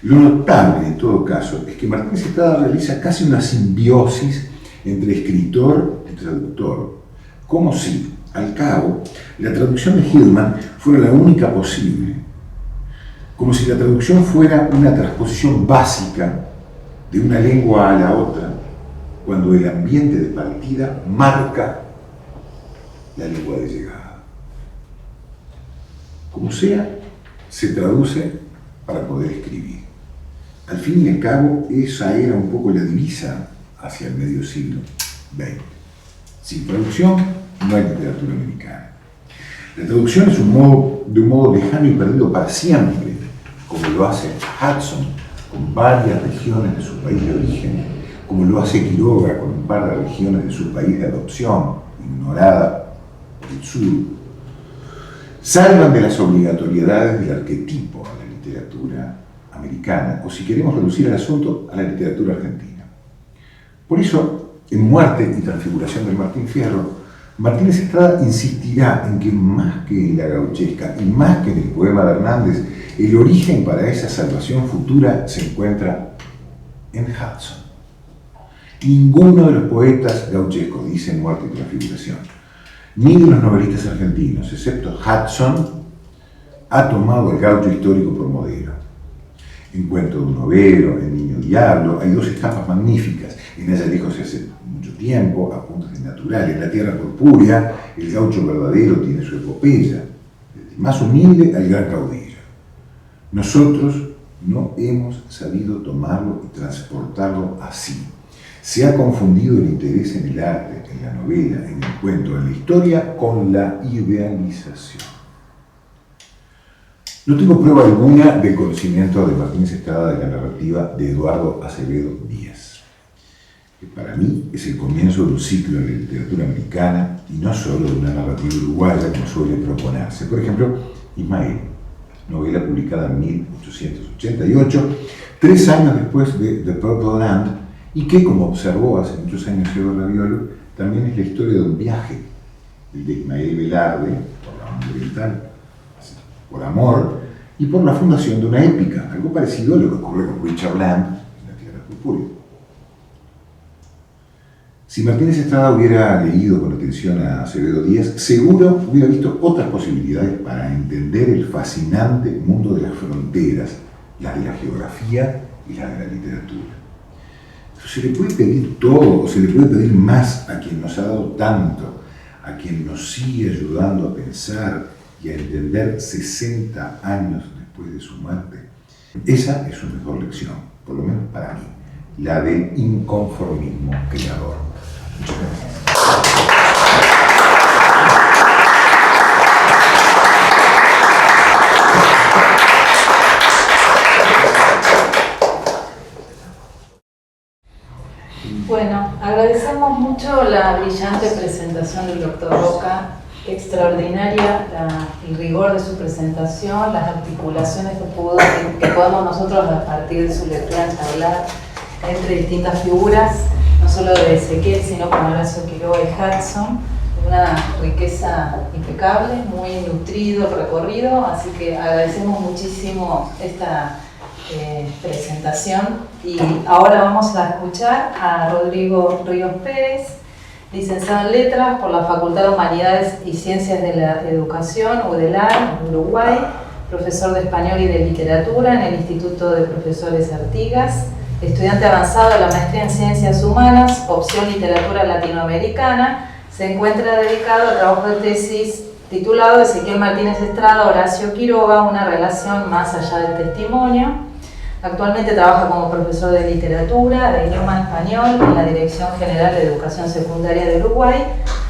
Lo notable, en todo caso, es que Martínez Estrada realiza casi una simbiosis entre escritor y traductor, como si, al cabo, la traducción de Hillman fuera la única posible, como si la traducción fuera una transposición básica de una lengua a la otra, cuando el ambiente de partida marca la lengua de llegada. Como sea, se traduce para poder escribir. Al fin y al cabo, esa era un poco la divisa hacia el medio siglo XX. Sin traducción, no hay literatura americana. La traducción es de un modo lejano y perdido para siempre, como lo hace Hudson con varias regiones de su país de origen, como lo hace Quiroga con un par de regiones de su país de adopción, ignorada por el sur. Salvan de las obligatoriedades del arquetipo a la literatura americana, o si queremos reducir el asunto, a la literatura argentina. Por eso, en Muerte y Transfiguración de Martín Fierro, Martínez Estrada insistirá en que más que en la gauchesca y más que en el poema de Hernández, el origen para esa salvación futura se encuentra en Hudson. Ninguno de los poetas gauchescos, dice en Muerte y Transfiguración, ni de los novelistas argentinos, excepto Hudson, ha tomado al gaucho histórico por modelo. En Cuento de un Overo, en Niño Diablo, hay dos estampas magníficas. En Allá lejos se hace mucho tiempo, Apuntes de Natural. En La Tierra Purpúrea, el gaucho verdadero tiene su epopeya, desde el más humilde al gran caudillo. Nosotros no hemos sabido tomarlo y transportarlo así. Se ha confundido el interés en el arte, en la novela, en el cuento, en la historia, con la idealización. No tengo prueba alguna del conocimiento de Martínez Estrada de la narrativa de Eduardo Acevedo Díaz, que para mí es el comienzo de un ciclo en la literatura americana y no solo de una narrativa uruguaya como suele proponerse. Por ejemplo, Ismael, novela publicada en 1888, 3 años después de The Purple Land, y que, como observó hace muchos años Edo Raviolo, también es la historia de un viaje, el de Ismael Velarde, por la onda oriental, por amor, y por la fundación de una épica, algo parecido a lo que ocurre con Richard Lamb en La Tierra Purpúrea. Si Martínez Estrada hubiera leído con atención a Acevedo Díaz, seguro hubiera visto otras posibilidades para entender el fascinante mundo de las fronteras, las de la geografía y las de la literatura. ¿Se le puede pedir todo o se le puede pedir más a quien nos ha dado tanto, a quien nos sigue ayudando a pensar y a entender 60 años después de su muerte? Esa es su mejor lección, por lo menos para mí, la del inconformismo creador. Muchas gracias. Bueno, agradecemos mucho la brillante presentación del doctor Roca, extraordinaria el rigor de su presentación, las articulaciones que podemos nosotros a partir de su lectura charlar entre distintas figuras, no solo de Ezequiel, sino con Horacio Quiroga y Hudson, una riqueza impecable, muy nutrido el recorrido, así que agradecemos muchísimo esta presentación. Y ahora vamos a escuchar a Rodrigo Ríos Pérez, licenciado en Letras por la Facultad de Humanidades y Ciencias de la Educación, UDELAR, en Uruguay, profesor de Español y de Literatura en el Instituto de Profesores Artigas, estudiante avanzado de la Maestría en Ciencias Humanas, opción Literatura Latinoamericana. Se encuentra dedicado al trabajo de tesis titulado Ezequiel Martínez Estrada, Horacio Quiroga, una relación más allá del testimonio. Actualmente trabaja como profesor de literatura, de idioma español en la Dirección General de Educación Secundaria de Uruguay.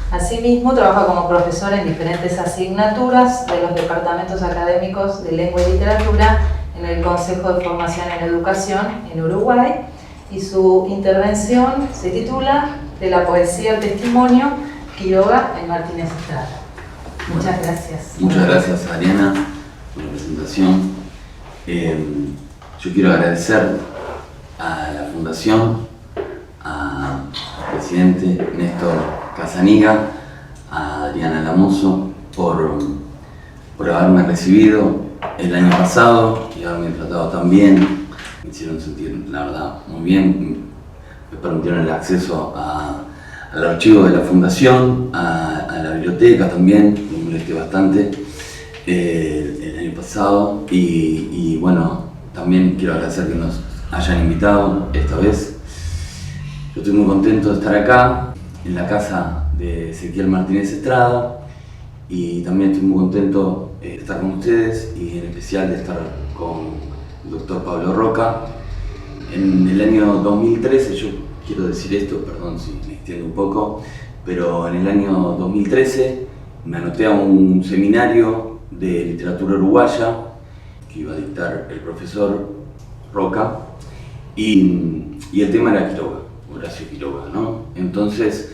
Asimismo, trabaja como profesor en diferentes asignaturas de los departamentos académicos de lengua y literatura en el Consejo de Formación en Educación en Uruguay. Y su intervención se titula De la poesía al testimonio, Quiroga en Martínez Estrada. Muchas gracias. Muchas gracias, Ariana, por la presentación. Yo quiero agradecer a la Fundación, al presidente Néstor Casaniga, a Adriana Lamoso por haberme recibido el año pasado y haberme tratado tan bien. Me hicieron sentir, la verdad, muy bien. Me permitieron el acceso al archivo de la Fundación, a la biblioteca también, me molesté bastante el año pasado y bueno, también quiero agradecer que nos hayan invitado esta vez. Yo estoy muy contento de estar acá, en la casa de Ezequiel Martínez Estrada, y también estoy muy contento de estar con ustedes y en especial de estar con el doctor Pablo Roca. En el año 2013, yo quiero decir esto, perdón si me extiendo un poco, pero en el año 2013 me anoté a un seminario de literatura uruguaya que iba a dictar el profesor Roca, y el tema era Quiroga, Horacio Quiroga, ¿no? Entonces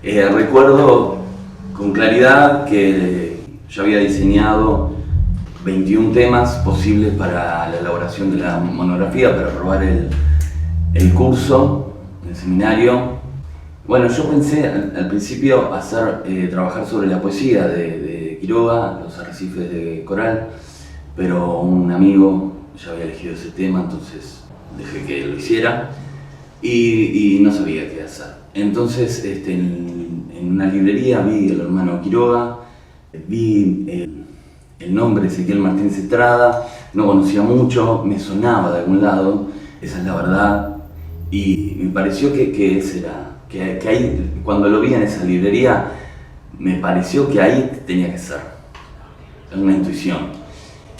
recuerdo con claridad que yo había diseñado 21 temas posibles para la elaboración de la monografía, para aprobar el curso, el seminario. Bueno, yo pensé al principio trabajar sobre la poesía de Quiroga, Los arrecifes de coral, pero un amigo ya había elegido ese tema, entonces dejé que lo hiciera y no sabía qué hacer. Entonces en una librería vi El hermano Quiroga, vi el nombre Ezequiel Martínez Estrada, no conocía mucho, me sonaba de algún lado, esa es la verdad, y me pareció que ese era, que ahí, cuando lo vi en esa librería, me pareció que ahí tenía que ser, es una intuición.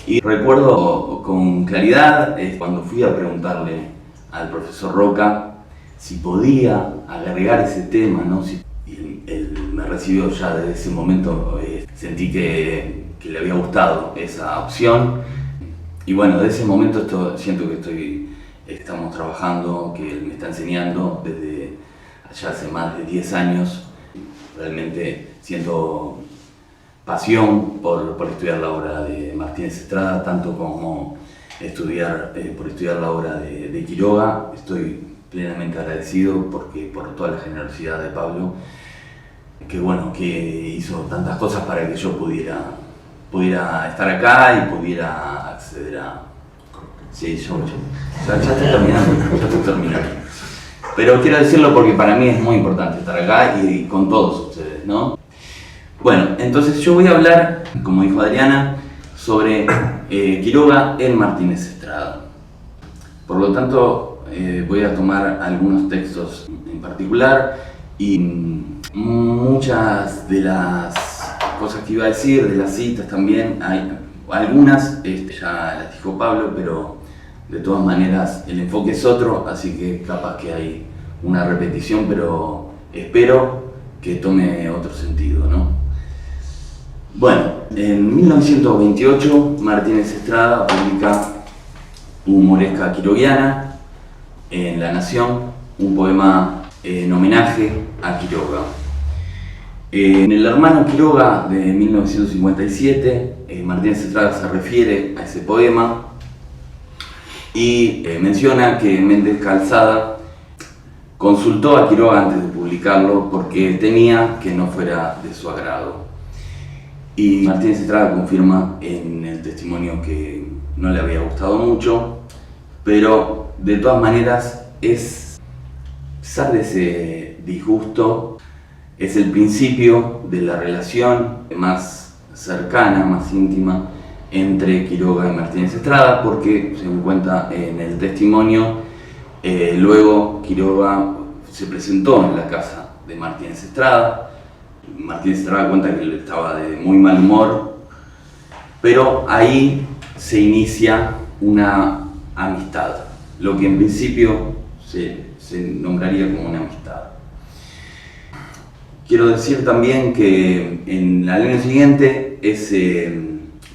Y recuerdo con claridad cuando fui a preguntarle al profesor Roca si podía agregar ese tema, ¿no? Y él me recibió ya desde ese momento, sentí que le había gustado esa opción. Y bueno, desde ese momento siento que estamos trabajando, que él me está enseñando desde allá hace más de 10 años. Realmente siento pasión por estudiar la obra de Martínez Estrada, tanto como por estudiar la obra de Quiroga. Estoy plenamente agradecido por toda la generosidad de Pablo, que hizo tantas cosas para que yo pudiera estar acá y pudiera acceder a... Sí, ya estoy terminando. Pero quiero decirlo porque para mí es muy importante estar acá y con todos ustedes, ¿no? Bueno, entonces yo voy a hablar, como dijo Adriana, sobre Quiroga en Martínez Estrada. Por lo tanto, voy a tomar algunos textos en particular y muchas de las cosas que iba a decir, de las citas también, hay algunas, ya las dijo Pablo, pero de todas maneras el enfoque es otro, así que capaz que hay una repetición, pero espero que tome otro sentido, ¿no? Bueno, en 1928 Martínez Estrada publica Humoresca quiroguiana en La Nación, un poema en homenaje a Quiroga. En El hermano Quiroga de 1957, Martínez Estrada se refiere a ese poema y menciona que Méndez Calzada consultó a Quiroga antes de publicarlo porque temía que no fuera de su agrado. Y Martínez Estrada confirma en el testimonio que no le había gustado mucho, pero de todas maneras a pesar de ese disgusto, es el principio de la relación más cercana, más íntima entre Quiroga y Martínez Estrada, porque según cuenta en el testimonio, luego Quiroga se presentó en la casa de Martínez Estrada. Martínez Estrada cuenta que él estaba de muy mal humor, pero ahí se inicia una amistad, lo que en principio se nombraría como una amistad. Quiero decir también que en el año siguiente ese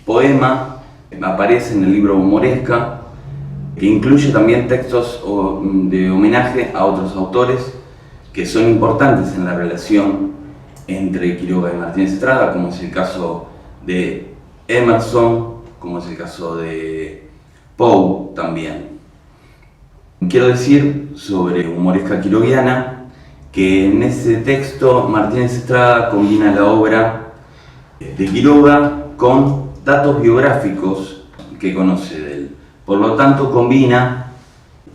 poema aparece en el libro Humoresca, que incluye también textos de homenaje a otros autores que son importantes en la relación entre Quiroga y Martínez Estrada, como es el caso de Emerson, como es el caso de Poe también. Quiero decir sobre Humoresca quiroguiana que en ese texto Martínez Estrada combina la obra de Quiroga con datos biográficos que conoce de él. Por lo tanto, combina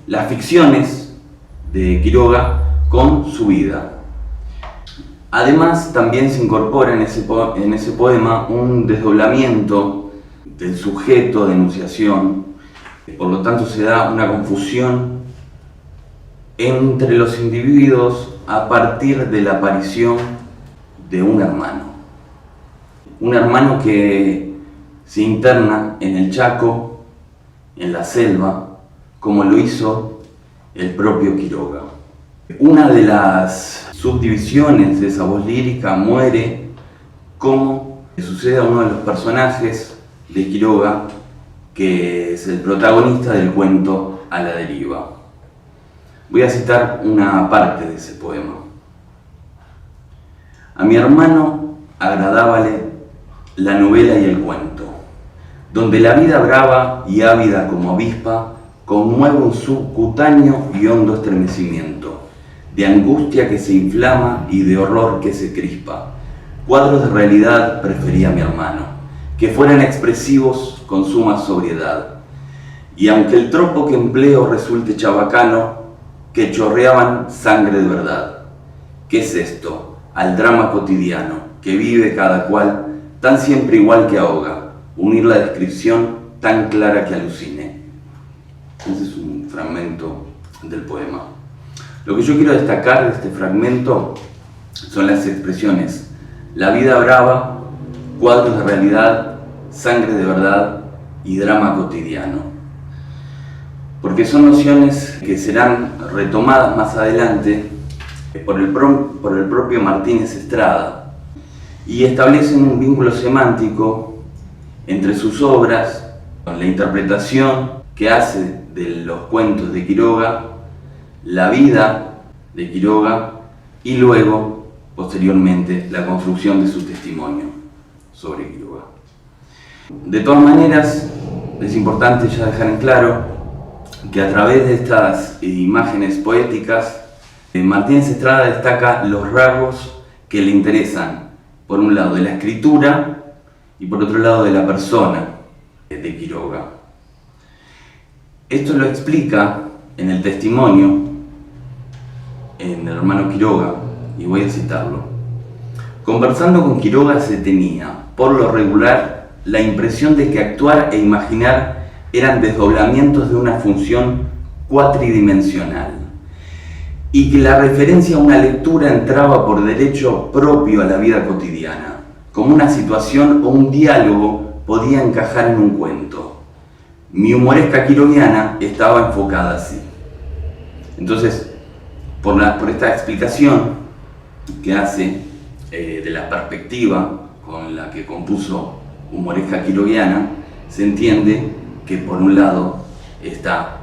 las ficciones de Quiroga con su vida. Además, también se incorpora en ese poema un desdoblamiento del sujeto de enunciación. Por lo tanto, se da una confusión entre los individuos a partir de la aparición de un hermano. Un hermano que se interna en el Chaco, en la selva, como lo hizo el propio Quiroga. Una de las subdivisiones de esa voz lírica muere, como sucede a uno de los personajes de Quiroga, que es el protagonista del cuento A la deriva. Voy a citar una parte de ese poema. A mi hermano agradábale la novela y el cuento, donde la vida brava y ávida como avispa conmueve un subcutáneo y hondo estremecimiento, de angustia que se inflama y de horror que se crispa. Cuadros de realidad prefería mi hermano, que fueran expresivos con suma sobriedad. Y aunque el tropo que empleo resulte chabacano, que chorreaban sangre de verdad. ¿Qué es esto? Al drama cotidiano, que vive cada cual, tan siempre igual que ahoga, unir la descripción tan clara que alucine. Ese es un fragmento del poema. Lo que yo quiero destacar de este fragmento son las expresiones la vida brava, cuadros de realidad, sangre de verdad y drama cotidiano. Porque son nociones que serán retomadas más adelante por el propio Martínez Estrada y establecen un vínculo semántico entre sus obras, con la interpretación que hace de los cuentos de Quiroga, la vida de Quiroga y luego, posteriormente, la construcción de su testimonio sobre Quiroga. De todas maneras, es importante ya dejar en claro que a través de estas imágenes poéticas, Martínez Estrada destaca los rasgos que le interesan, por un lado de la escritura y por otro lado de la persona de Quiroga. Esto lo explica en el testimonio, en el hermano Quiroga, y voy a citarlo. Conversando con Quiroga se tenía, por lo regular, la impresión de que actuar e imaginar eran desdoblamientos de una función cuatridimensional y que la referencia a una lectura entraba por derecho propio a la vida cotidiana, como una situación o un diálogo podía encajar en un cuento. Mi humoresca quiroguiana estaba enfocada así. Entonces, por esta explicación que hace de la perspectiva con la que compuso Humoresca quiroguiana, se entiende que por un lado está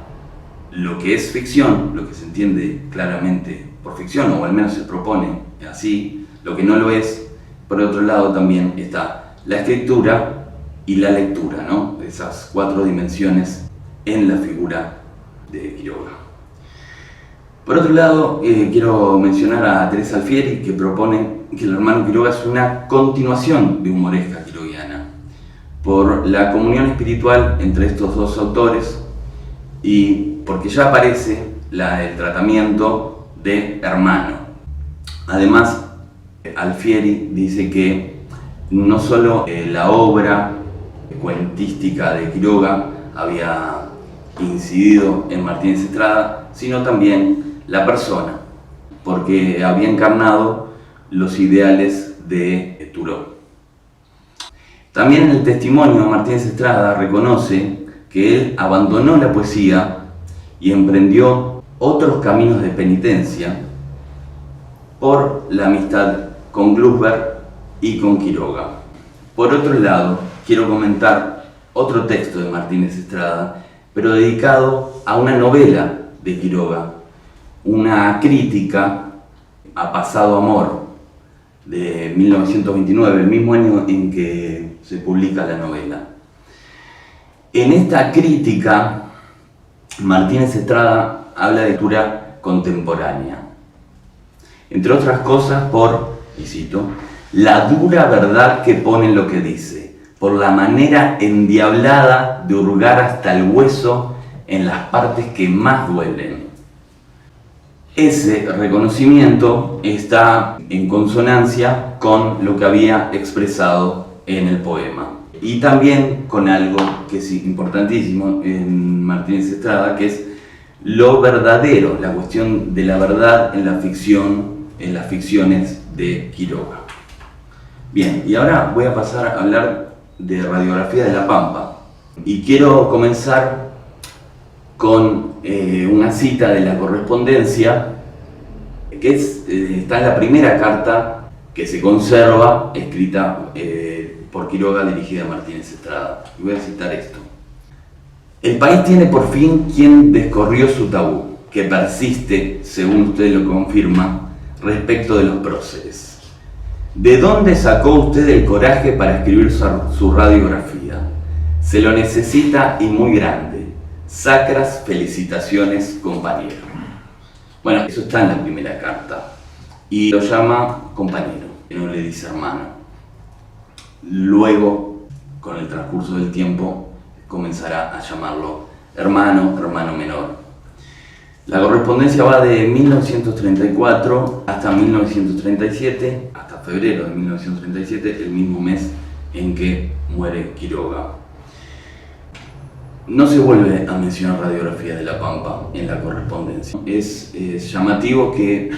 lo que es ficción, lo que se entiende claramente por ficción, o al menos se propone así, lo que no lo es. Por otro lado también está la escritura y la lectura, ¿no? Esas cuatro dimensiones en la figura de Quiroga. Por otro lado, quiero mencionar a Teresa Alfieri, que propone que el hermano Quiroga es una continuación de Humoresca quiroguiana, por la comunión espiritual entre estos dos autores y porque ya aparece el tratamiento de hermano. Además, Alfieri dice que no solo la obra cuentística de Quiroga había incidido en Martínez Estrada, sino también la persona, porque había encarnado los ideales de Turó. También en el testimonio Martínez Estrada reconoce que él abandonó la poesía y emprendió otros caminos de penitencia por la amistad con Glusberg y con Quiroga. Por otro lado, quiero comentar otro texto de Martínez Estrada, pero dedicado a una novela de Quiroga, una crítica a Pasado Amor, de 1929, el mismo año en que se publica la novela. En esta crítica, Martínez Estrada habla de lectura contemporánea, entre otras cosas por, y cito, la dura verdad que pone en lo que dice, por la manera endiablada de hurgar hasta el hueso en las partes que más duelen. Ese reconocimiento está en consonancia con lo que había expresado en el poema y también con algo que es importantísimo en Martínez Estrada, que es lo verdadero, la cuestión de la verdad en la ficción, en las ficciones de Quiroga. Bien, y ahora voy a pasar a hablar de Radiografía de la Pampa y quiero comenzar con una cita de la correspondencia está en la primera carta que se conserva, escrita por Quiroga, dirigida a Martínez Estrada. Y voy a citar esto. El país tiene por fin quien descorrió su tabú, que persiste, según usted lo confirma, respecto de los próceres. ¿De dónde sacó usted el coraje para escribir su radiografía? Se lo necesita y muy grande. Sacras felicitaciones, compañero. Bueno, eso está en la primera carta. Y lo llama compañero, que no le dice hermano. Luego, con el transcurso del tiempo, comenzará a llamarlo hermano, hermano menor. La correspondencia va de 1934 hasta 1937, hasta febrero de 1937, el mismo mes en que muere Quiroga. No se vuelve a mencionar radiografías de La Pampa en la correspondencia. Es llamativo que,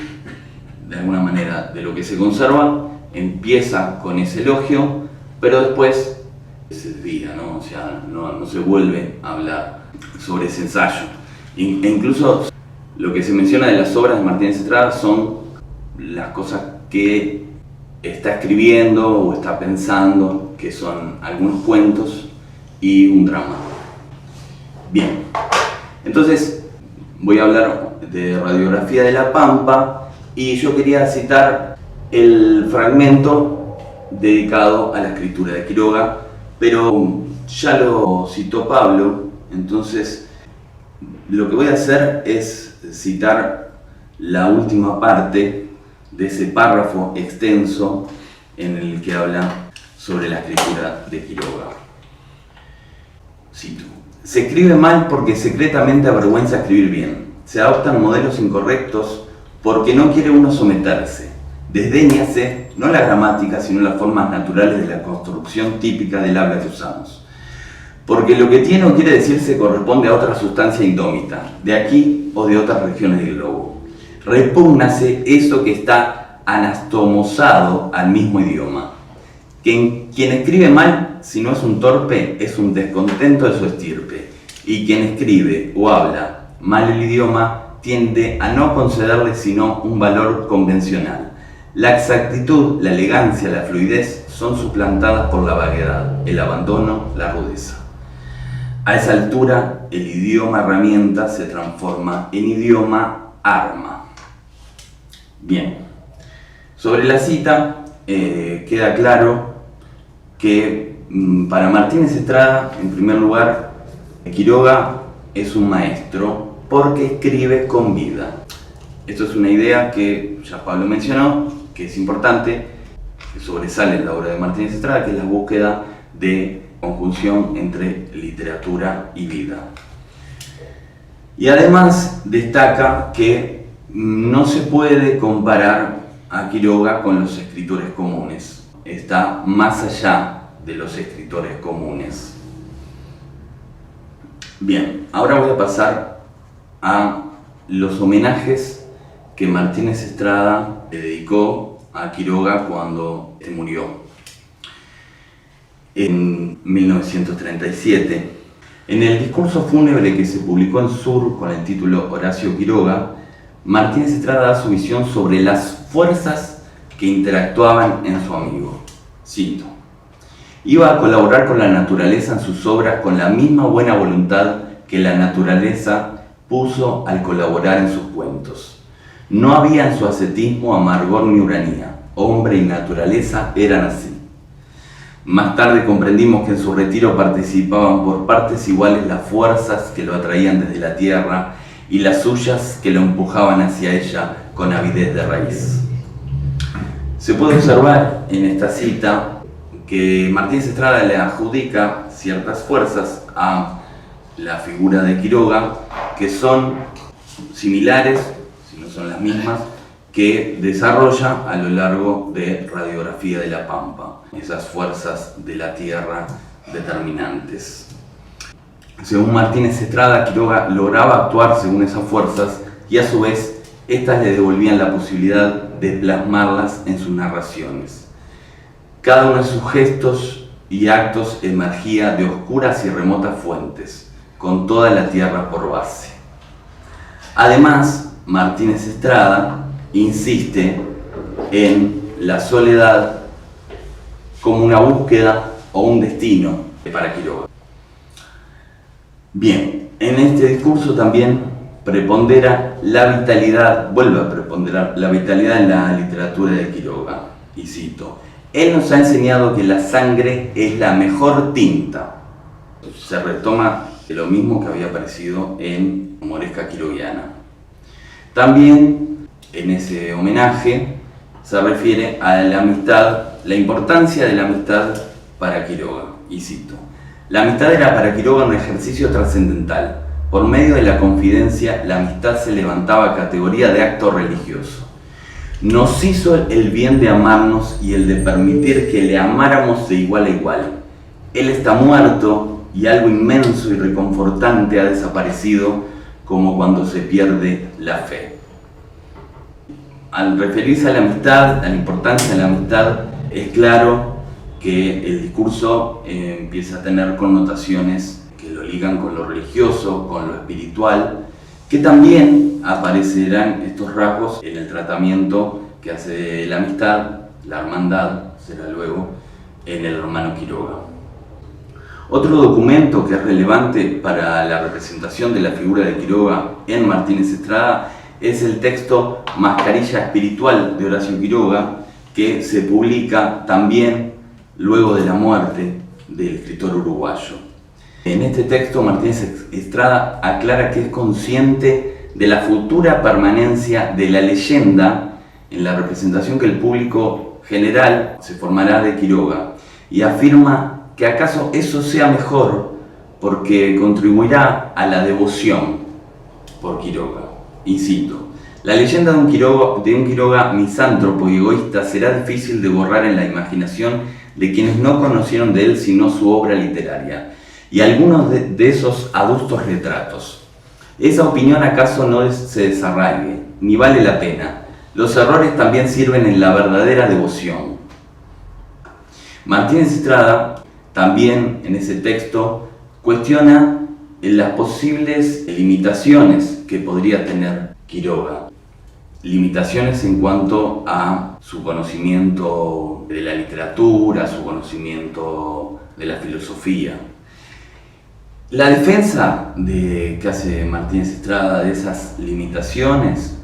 de alguna manera, de lo que se conserva, empieza con ese elogio, pero después se desvía, ¿no? O sea, no se vuelve a hablar sobre ese ensayo. E incluso lo que se menciona de las obras de Martínez Estrada son las cosas que está escribiendo o está pensando, que son algunos cuentos y un drama. Bien, entonces voy a hablar de Radiografía de La Pampa y yo quería citar el fragmento dedicado a la escritura de Quiroga, pero ya lo citó Pablo, entonces lo que voy a hacer es citar la última parte de ese párrafo extenso en el que habla sobre la escritura de Quiroga. Cito: se escribe mal porque secretamente avergüenza escribir bien. Se adoptan modelos incorrectos porque no quiere uno someterse. Desdéñase no la gramática, sino las formas naturales de la construcción típica del habla que usamos. Porque lo que tiene o quiere decirse corresponde a otra sustancia indómita, de aquí o de otras regiones del globo. Repúgnase eso que está anastomosado al mismo idioma. Quien escribe mal, si no es un torpe, es un descontento de su estirpe. Y quien escribe o habla mal el idioma, tiende a no concederle sino un valor convencional. La exactitud, la elegancia, la fluidez son suplantadas por la vaguedad, el abandono, la rudeza. A esa altura, el idioma herramienta se transforma en idioma arma. Bien, sobre la cita queda claro que para Martínez Estrada, en primer lugar, Quiroga es un maestro porque escribe con vida. Esto es una idea que ya Pablo mencionó, que es importante, que sobresale en la obra de Martínez Estrada, que es la búsqueda de conjunción entre literatura y vida. Y además destaca que no se puede comparar a Quiroga con los escritores comunes. Está más allá de los escritores comunes. Bien, ahora voy a pasar a los homenajes que Martínez Estrada le dedicó a Quiroga cuando murió. En 1937, en el discurso fúnebre que se publicó en Sur con el título Horacio Quiroga, Martínez Estrada da su visión sobre las fuerzas que interactuaban en su amigo. Cito: iba a colaborar con la naturaleza en sus obras con la misma buena voluntad que la naturaleza puso al colaborar en sus cuentos. No había en su ascetismo amargor ni uranía. Hombre y naturaleza eran así. Más tarde comprendimos que en su retiro participaban por partes iguales las fuerzas que lo atraían desde la tierra y las suyas que lo empujaban hacia ella con avidez de raíz. Se puede observar en esta cita que Martínez Estrada le adjudica ciertas fuerzas a la figura de Quiroga que son similares, si no son las mismas, que desarrolla a lo largo de Radiografía de La Pampa, esas fuerzas de la tierra determinantes. Según Martínez Estrada, Quiroga lograba actuar según esas fuerzas y a su vez estas le devolvían la posibilidad de plasmarlas en sus narraciones. Cada uno de sus gestos y actos emergía de oscuras y remotas fuentes, con toda la tierra por base. Además, Martínez Estrada insiste en la soledad como una búsqueda o un destino para Quiroga. Bien, en este discurso también prepondera la vitalidad, vuelve a preponderar la vitalidad en la literatura de Quiroga, y cito: él nos ha enseñado que la sangre es la mejor tinta. Se retoma de lo mismo que había aparecido en Humoresca Quiroguiana. También en ese homenaje se refiere a la amistad, la importancia de la amistad para Quiroga, y cito: la amistad era para Quiroga un ejercicio trascendental. Por medio de la confidencia, la amistad se levantaba a categoría de acto religioso. Nos hizo el bien de amarnos y el de permitir que le amáramos de igual a igual. Él está muerto y algo inmenso y reconfortante ha desaparecido, como cuando se pierde la fe. Al referirse a la amistad, a la importancia de la amistad, es claro que el discurso empieza a tener connotaciones que lo ligan con lo religioso, con lo espiritual, que también aparecerán estos rasgos en el tratamiento que hace de la amistad, la hermandad, será luego, en el hermano Quiroga. Otro documento que es relevante para la representación de la figura de Quiroga en Martínez Estrada es el texto Mascarilla Espiritual de Horacio Quiroga, que se publica también luego de la muerte del escritor uruguayo. En este texto, Martínez Estrada aclara que es consciente de la futura permanencia de la leyenda en la representación que el público general se formará de Quiroga, y afirma que acaso eso sea mejor porque contribuirá a la devoción por Quiroga. Y cito: la leyenda de un Quiroga misántropo y egoísta será difícil de borrar en la imaginación de quienes no conocieron de él sino su obra literaria y algunos de esos adustos retratos. Esa opinión acaso no se desarraigue, ni vale la pena. Los errores también sirven en la verdadera devoción. Martínez Estrada también en ese texto cuestiona las posibles limitaciones que podría tener Quiroga. Limitaciones en cuanto a su conocimiento de la literatura, su conocimiento de la filosofía. La defensa que hace Martínez Estrada de esas limitaciones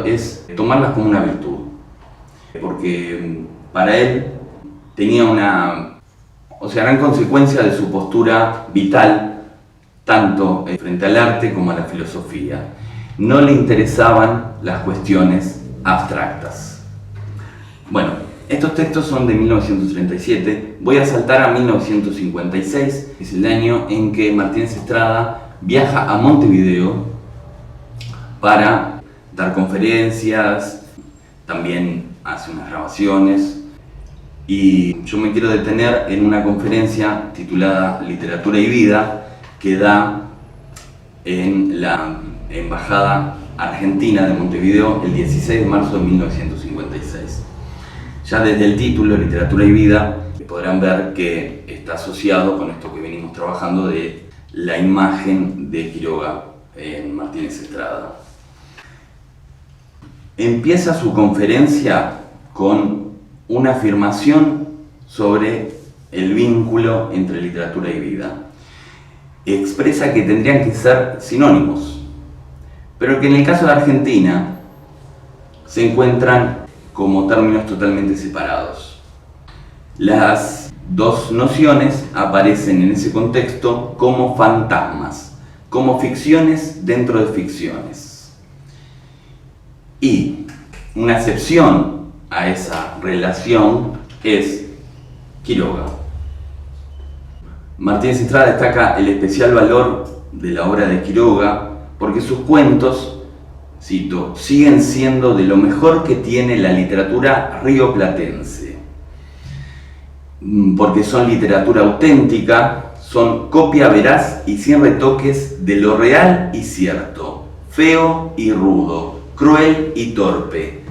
es tomarlas como una virtud, porque para él eran consecuencia de su postura vital, tanto frente al arte como a la filosofía. No le interesaban las cuestiones abstractas. Bueno, estos textos son de 1937, voy a saltar a 1956, que es el año en que Martínez Estrada viaja a Montevideo para dar conferencias, también hace unas grabaciones, y yo me quiero detener en una conferencia titulada Literatura y Vida, que da en la Embajada Argentina de Montevideo el 16 de marzo de 1956. Ya desde el título, Literatura y Vida, podrán ver que está asociado con esto que venimos trabajando de la imagen de Quiroga en Martínez Estrada. Empieza su conferencia con una afirmación sobre el vínculo entre literatura y vida. Expresa que tendrían que ser sinónimos, pero que en el caso de Argentina se encuentran como términos totalmente separados. Las dos nociones aparecen en ese contexto como fantasmas, como ficciones dentro de ficciones. Y una excepción a esa relación es Quiroga. Martínez Estrada destaca el especial valor de la obra de Quiroga porque sus cuentos, cito, siguen siendo de lo mejor que tiene la literatura rioplatense, porque son literatura auténtica, son copia veraz y sin retoques de lo real y cierto, feo y rudo, cruel y torpe,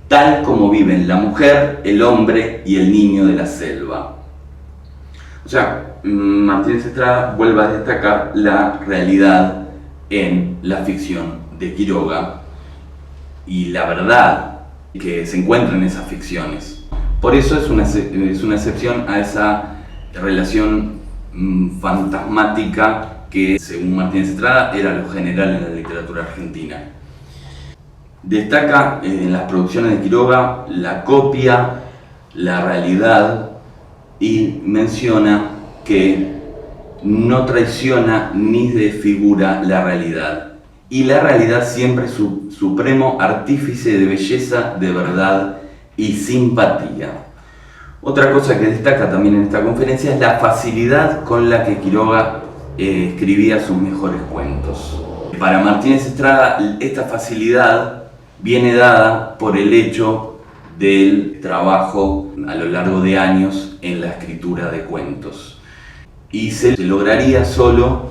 tal como viven la mujer, el hombre y el niño de la selva. O sea, Martínez Estrada vuelve a destacar la realidad en la ficción de Quiroga y la verdad que se encuentra en esas ficciones. Por eso es una excepción a esa relación fantasmática que, según Martínez Estrada, era lo general en la literatura argentina. Destaca en las producciones de Quiroga la copia, la realidad, y menciona que no traiciona ni desfigura la realidad. Y la realidad siempre es su supremo artífice de belleza, de verdad y simpatía. Otra cosa que destaca también en esta conferencia es la facilidad con la que Quiroga escribía sus mejores cuentos. Para Martínez Estrada, esta facilidad viene dada por el hecho del trabajo a lo largo de años en la escritura de cuentos. Y se lograría solo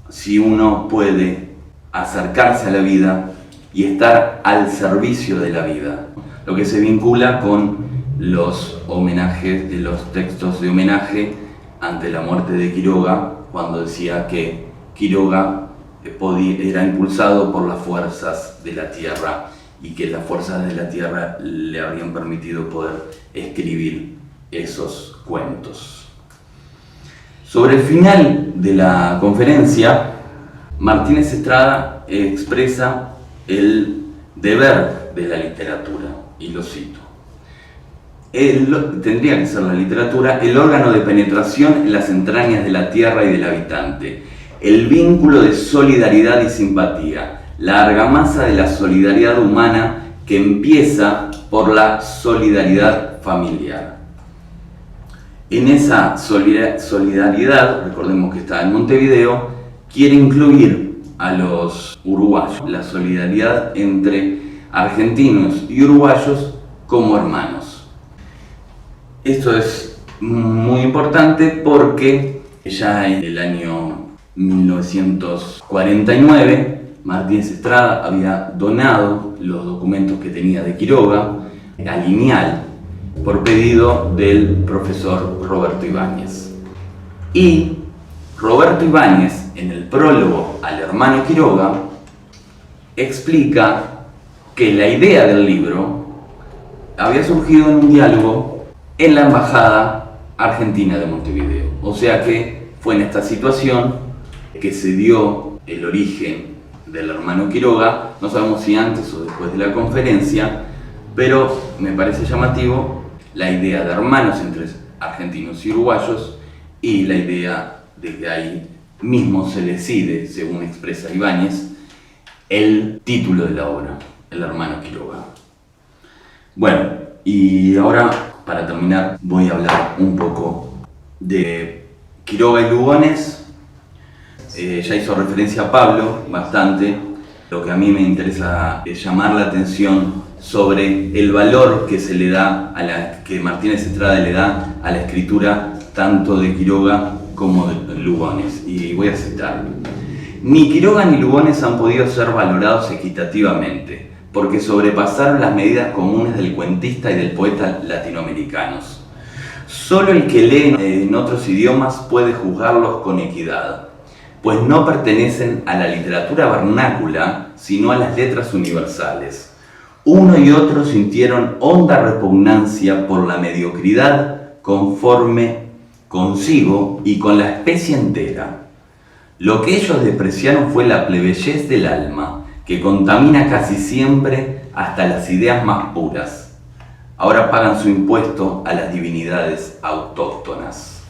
si uno puede acercarse a la vida y estar al servicio de la vida, lo que se vincula con los homenajes, de los textos de homenaje ante la muerte de Quiroga, cuando decía que Quiroga era impulsado por las fuerzas de la tierra y que las fuerzas de la tierra le habrían permitido poder escribir esos cuentos. Sobre el final de la conferencia, Martínez Estrada expresa el deber de la literatura, y lo cito. Tendría que ser la literatura el órgano de penetración en las entrañas de la tierra y del habitante, el vínculo de solidaridad y simpatía, la argamasa de la solidaridad humana que empieza por la solidaridad familiar. En esa solidaridad, recordemos que está en Montevideo, quiere incluir a los uruguayos, la solidaridad entre argentinos y uruguayos como hermanos. Esto es muy importante porque ya en el año 1949 Martínez Estrada había donado los documentos que tenía de Quiroga a Lineal por pedido del profesor Roberto Ibáñez. Y Roberto Ibáñez, en el prólogo al hermano Quiroga, explica que la idea del libro había surgido en un diálogo en la Embajada Argentina de Montevideo. O sea que fue en esta situación que se dio el origen del hermano Quiroga. No sabemos si antes o después de la conferencia, pero me parece llamativo la idea de hermanos entre argentinos y uruguayos y la idea de que ahí mismo se decide, según expresa Ibáñez, el título de la obra, El hermano Quiroga. Bueno, y ahora, para terminar, voy a hablar un poco de Quiroga y Lugones. Ya hizo referencia a Pablo bastante. Lo que a mí me interesa es llamar la atención sobre el valor que se le da que Martínez Estrada le da a la escritura tanto de Quiroga como de Lugones. Y voy a citar: ni Quiroga ni Lugones han podido ser valorados equitativamente, porque sobrepasaron las medidas comunes del cuentista y del poeta latinoamericanos. Solo el que lee en otros idiomas puede juzgarlos con equidad, pues no pertenecen a la literatura vernácula, sino a las letras universales. Uno y otro sintieron honda repugnancia por la mediocridad conforme consigo y con la especie entera. Lo que ellos despreciaron fue la plebeyez del alma, que contamina casi siempre hasta las ideas más puras. Ahora pagan su impuesto a las divinidades autóctonas.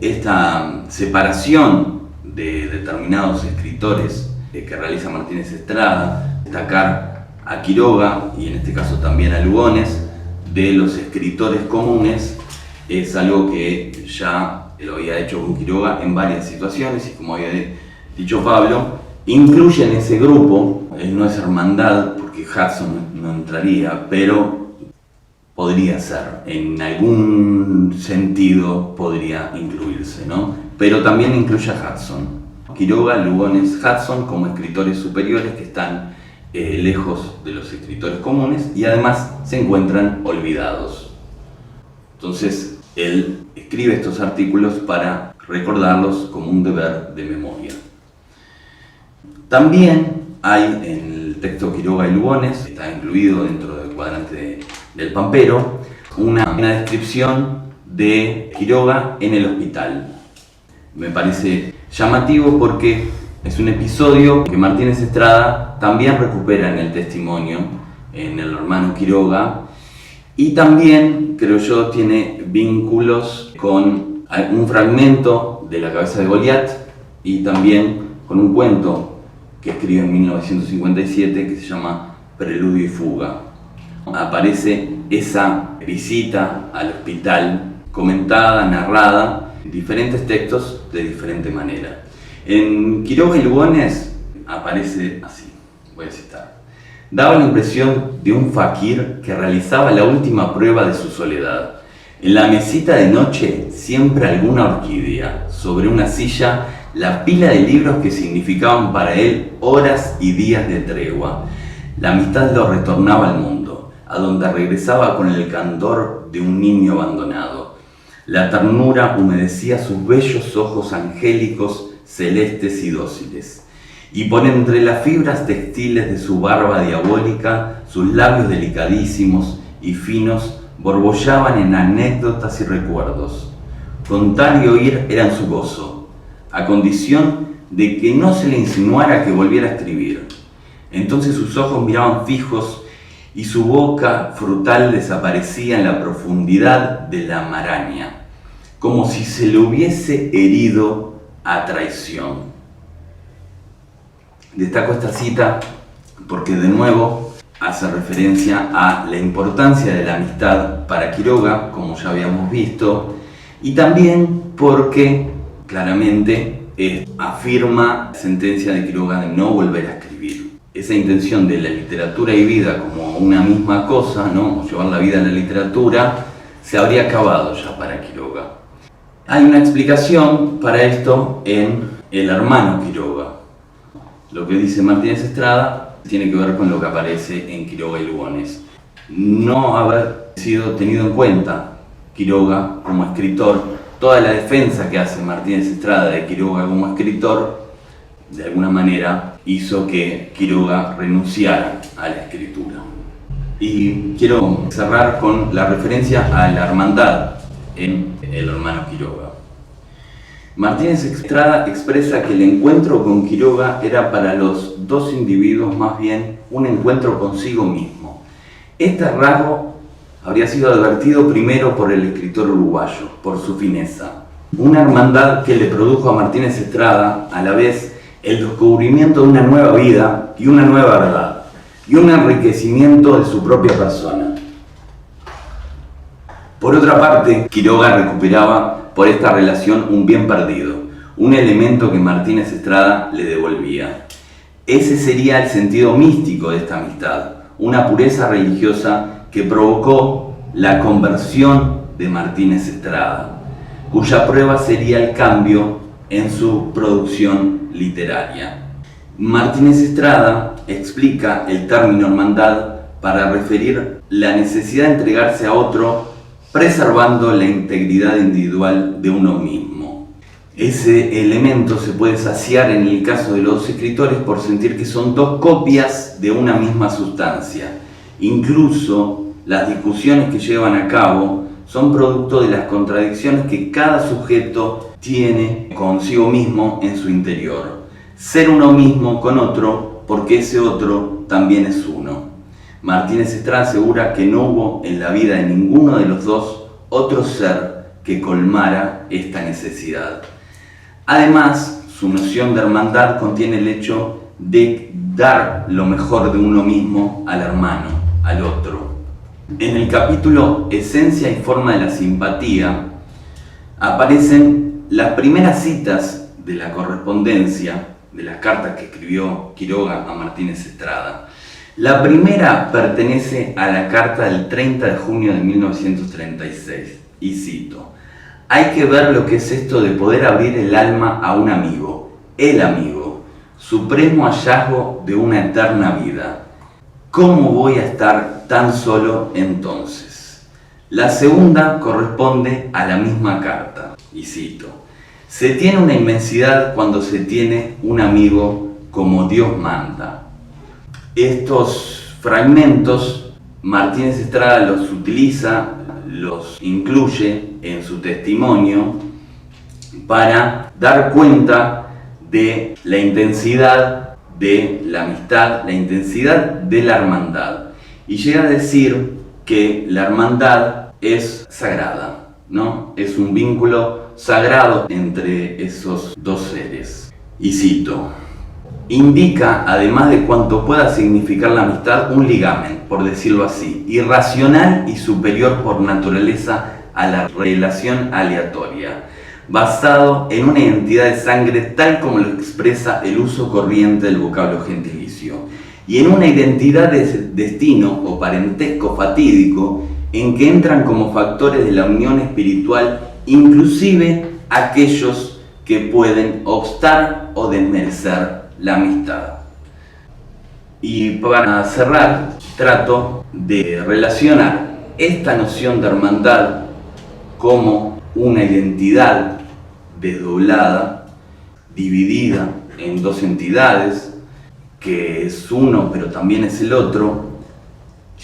Esta separación de determinados escritores que realiza Martínez Estrada, destacar a Quiroga y en este caso también a Lugones de los escritores comunes, es algo que ya lo había hecho con Quiroga en varias situaciones y, como había dicho Pablo, incluye en ese grupo, no es hermandad porque Hudson no entraría, pero podría ser, en algún sentido podría incluirse, ¿no? Pero también incluye a Hudson. Quiroga, Lugones, Hudson como escritores superiores que están lejos de los escritores comunes y además se encuentran olvidados. Entonces él escribe estos artículos para recordarlos como un deber de memoria. También hay en el el texto Quiroga y Lugones, está incluido dentro del cuadrante del Pampero, una descripción de Quiroga en el hospital. Me parece llamativo porque es un episodio que Martínez Estrada también recupera en el testimonio, en el hermano Quiroga, y también, creo yo, tiene vínculos con un fragmento de La cabeza de Goliat y también con un cuento que escribe en 1957 que se llama Preludio y fuga. Aparece esa visita al hospital comentada, narrada, en diferentes textos de diferente manera. En Quiroga y Lugones aparece así, voy a citar: daba la impresión de un faquir que realizaba la última prueba de su soledad. En la mesita de noche siempre alguna orquídea, sobre una silla la pila de libros que significaban para él horas y días de tregua. La amistad lo retornaba al mundo, a donde regresaba con el candor de un niño abandonado. La ternura humedecía sus bellos ojos angélicos, celestes y dóciles. Y por entre las fibras textiles de su barba diabólica, sus labios delicadísimos y finos borbollaban en anécdotas y recuerdos. Contar y oír eran su gozo, a condición de que no se le insinuara que volviera a escribir. Entonces sus ojos miraban fijos y su boca frutal desaparecía en la profundidad de la maraña, como si se le hubiese herido a traición. Destaco esta cita porque de nuevo hace referencia a la importancia de la amistad para Quiroga, como ya habíamos visto, y también porque claramente afirma la sentencia de Quiroga de no volver a escribir. Esa intención de la literatura y vida como una misma cosa, ¿no? Llevar la vida a la literatura, se habría acabado ya para Quiroga. Hay una explicación para esto en El hermano Quiroga. Lo que dice Martínez Estrada tiene que ver con lo que aparece en Quiroga y Lugones. No haber sido tenido en cuenta Quiroga como escritor, toda la defensa que hace Martínez Estrada de Quiroga como escritor, de alguna manera hizo que Quiroga renunciara a la escritura. Y quiero cerrar con la referencia a la hermandad en El hermano Quiroga. Martínez Estrada expresa que el encuentro con Quiroga era para los dos individuos más bien un encuentro consigo mismo. Este rasgo habría sido advertido primero por el escritor uruguayo, por su fineza. Una hermandad que le produjo a Martínez Estrada a la vez el descubrimiento de una nueva vida y una nueva verdad, y un enriquecimiento de su propia persona. Por otra parte, Quiroga recuperaba por esta relación un bien perdido, un elemento que Martínez Estrada le devolvía. Ese sería el sentido místico de esta amistad, una pureza religiosa que provocó la conversión de Martínez Estrada, cuya prueba sería el cambio en su producción literaria. Martínez Estrada explica el término hermandad para referir la necesidad de entregarse a otro preservando la integridad individual de uno mismo. Ese elemento se puede saciar en el caso de los dos escritores por sentir que son dos copias de una misma sustancia. Incluso las discusiones que llevan a cabo son producto de las contradicciones que cada sujeto tiene consigo mismo en su interior. Ser uno mismo con otro porque ese otro también es uno. Martínez Estrada asegura que no hubo en la vida de ninguno de los dos otro ser que colmara esta necesidad. Además, su noción de hermandad contiene el hecho de dar lo mejor de uno mismo al hermano, al otro. En el capítulo Esencia y forma de la simpatía aparecen las primeras citas de la correspondencia, de las cartas que escribió Quiroga a Martínez Estrada. La primera pertenece a la carta del 30 de junio de 1936, y cito: «Hay que ver lo que es esto de poder abrir el alma a un amigo, el amigo, supremo hallazgo de una eterna vida. ¿Cómo voy a estar tan solo entonces?». La segunda corresponde a la misma carta, y cito: «Se tiene una inmensidad cuando se tiene un amigo como Dios manda». estos fragmentos Martínez Estrada los utiliza, los incluye en su testimonio para dar cuenta de la intensidad de la amistad, la intensidad de la hermandad. Y llega a decir que la hermandad es sagrada, ¿no? Es un vínculo sagrado entre esos dos seres. Y cito: indica, además de cuanto pueda significar la amistad, un ligamen, por decirlo así, irracional y superior por naturaleza a la relación aleatoria, basado en una identidad de sangre tal como lo expresa el uso corriente del vocablo gentilicio, y en una identidad de destino o parentesco fatídico en que entran como factores de la unión espiritual inclusive aquellos que pueden obstar o desmerecer la amistad. Y para cerrar, trato de relacionar esta noción de hermandad como una identidad desdoblada, dividida en dos entidades, que es uno pero también es el otro.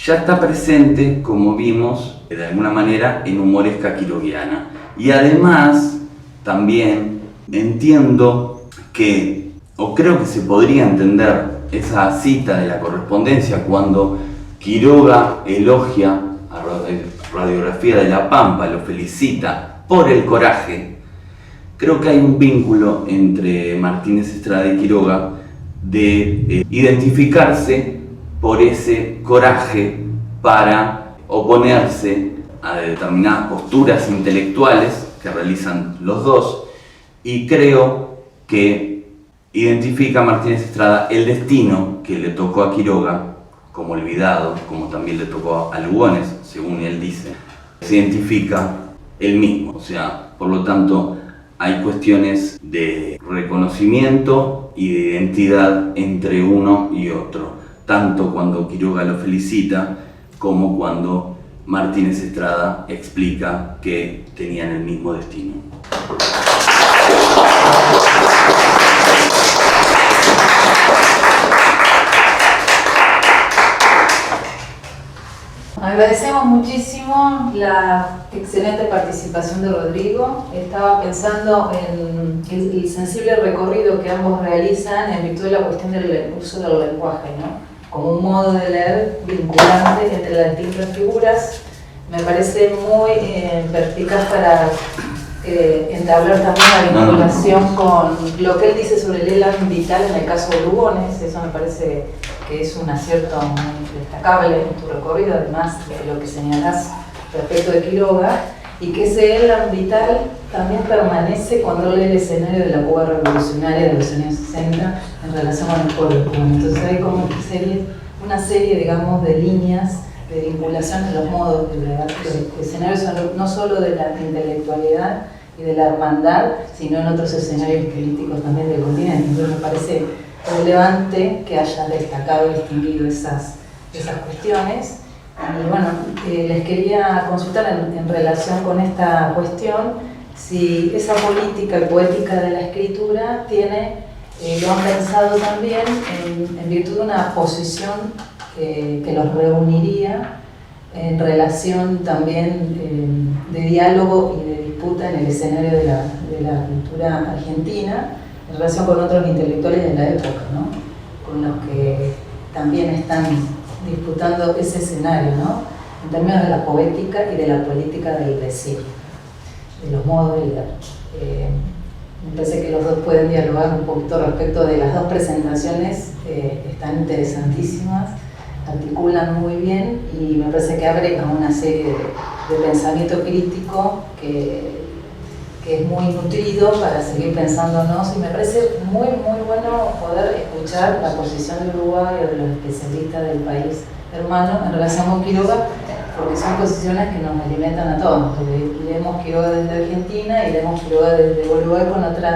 Ya está presente, como vimos, de alguna manera en Humoresca quiroguiana. Y además, también entiendo que, o creo que se podría entender esa cita de la correspondencia cuando Quiroga elogia a Radiografía de la Pampa, lo felicita por el coraje. Creo que hay un vínculo entre Martínez Estrada y Quiroga de identificarse por ese coraje para oponerse a determinadas posturas intelectuales que realizan los dos, y creo que identifica a Martínez Estrada el destino que le tocó a Quiroga como olvidado, como también le tocó a Lugones, según él dice. Se identifica él mismo, o sea, por lo tanto hay cuestiones de reconocimiento y de identidad entre uno y otro, tanto cuando Quiroga lo felicita como cuando Martínez Estrada explica que tenían el mismo destino. Agradecemos muchísimo la excelente participación de Rodrigo. Estaba pensando en el sensible recorrido que ambos realizan en virtud de la cuestión del uso del lenguaje, ¿no? Como un modo de leer vinculante entre las distintas figuras. Me parece muy perspicaz para entablar también la vinculación con lo que él dice sobre el elan vital en el caso de Lugones. Eso me parece que es un acierto muy destacable en tu recorrido, además de lo que señalás respecto de Quiroga, y que ese elan vital también permanece cuando lee el escenario de la Cuba revolucionaria de los años 60 en relación con el pueblo cubano. Entonces hay como una serie, digamos, de líneas de vinculación en los modos de leer los escenarios, no solo de la intelectualidad y de la hermandad, sino en otros escenarios políticos también del continente. Entonces me parece relevante que hayas destacado y distinguido esas cuestiones. Y bueno, les quería consultar en relación con esta cuestión si esa política y poética de la escritura lo han pensado también en virtud de una posición que los reuniría en relación también de diálogo y de disputa en el escenario de la cultura argentina, en relación con otros intelectuales de la época, ¿no? Con los que también están disputando ese escenario, ¿no? En términos de la poética y de la política del decir, de los modos de leer. Me parece que los dos pueden dialogar un poquito respecto de las dos presentaciones, están interesantísimas, articulan muy bien y me parece que abre a una serie de pensamiento crítico que es muy nutrido para seguir pensándonos, y me parece muy bueno poder escuchar la posición de Uruguay o de los especialistas del país hermano en relación con Quiroga, porque son posiciones que nos alimentan a todos. Leemos Quiroga desde Argentina y leemos Quiroga desde Uruguay con otros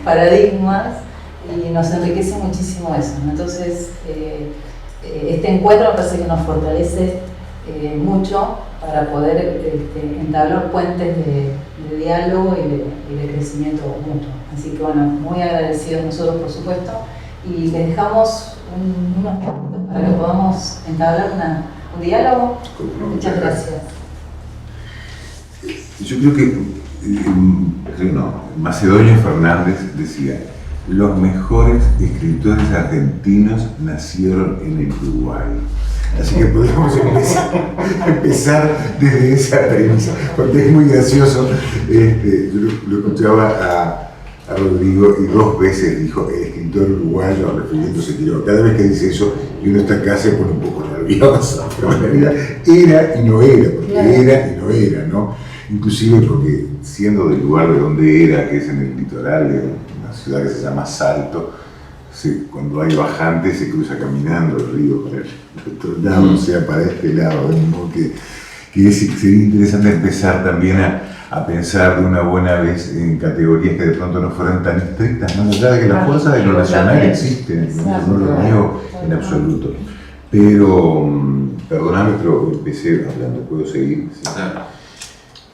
paradigmas, y nos enriquece muchísimo eso, ¿no? Entonces, este encuentro me parece que nos fortalece mucho para poder entablar puentes de diálogo y de crecimiento mutuo. Así que bueno, muy agradecidos nosotros, por supuesto, y les dejamos unos para que podamos entablar un diálogo. Muchas gracias. Yo creo que, Macedonio Fernández decía: los mejores escritores argentinos nacieron en el Uruguay. Así que podemos empezar desde esa premisa, porque es muy gracioso. Yo lo escuchaba a Rodrigo y 2 veces dijo el escritor uruguayo, refiriéndose a Quiroga. Cada vez que dice eso y uno está acá se pone un poco nervioso, pero en realidad era y no era, porque era y no era, ¿no? Inclusive porque siendo del lugar de donde era, que es en el litoral de una ciudad que se llama Salto, cuando hay bajante se cruza caminando el río para el otro lado, o sea, para este lado, de modo que sería interesante empezar también a pensar de una buena vez en categorías que de pronto no fueran tan estrictas, más allá de que la fuerza de lo nacional existe, no lo niego en absoluto. Pero, perdóname, pero empecé hablando, ¿puedo seguir? Sí.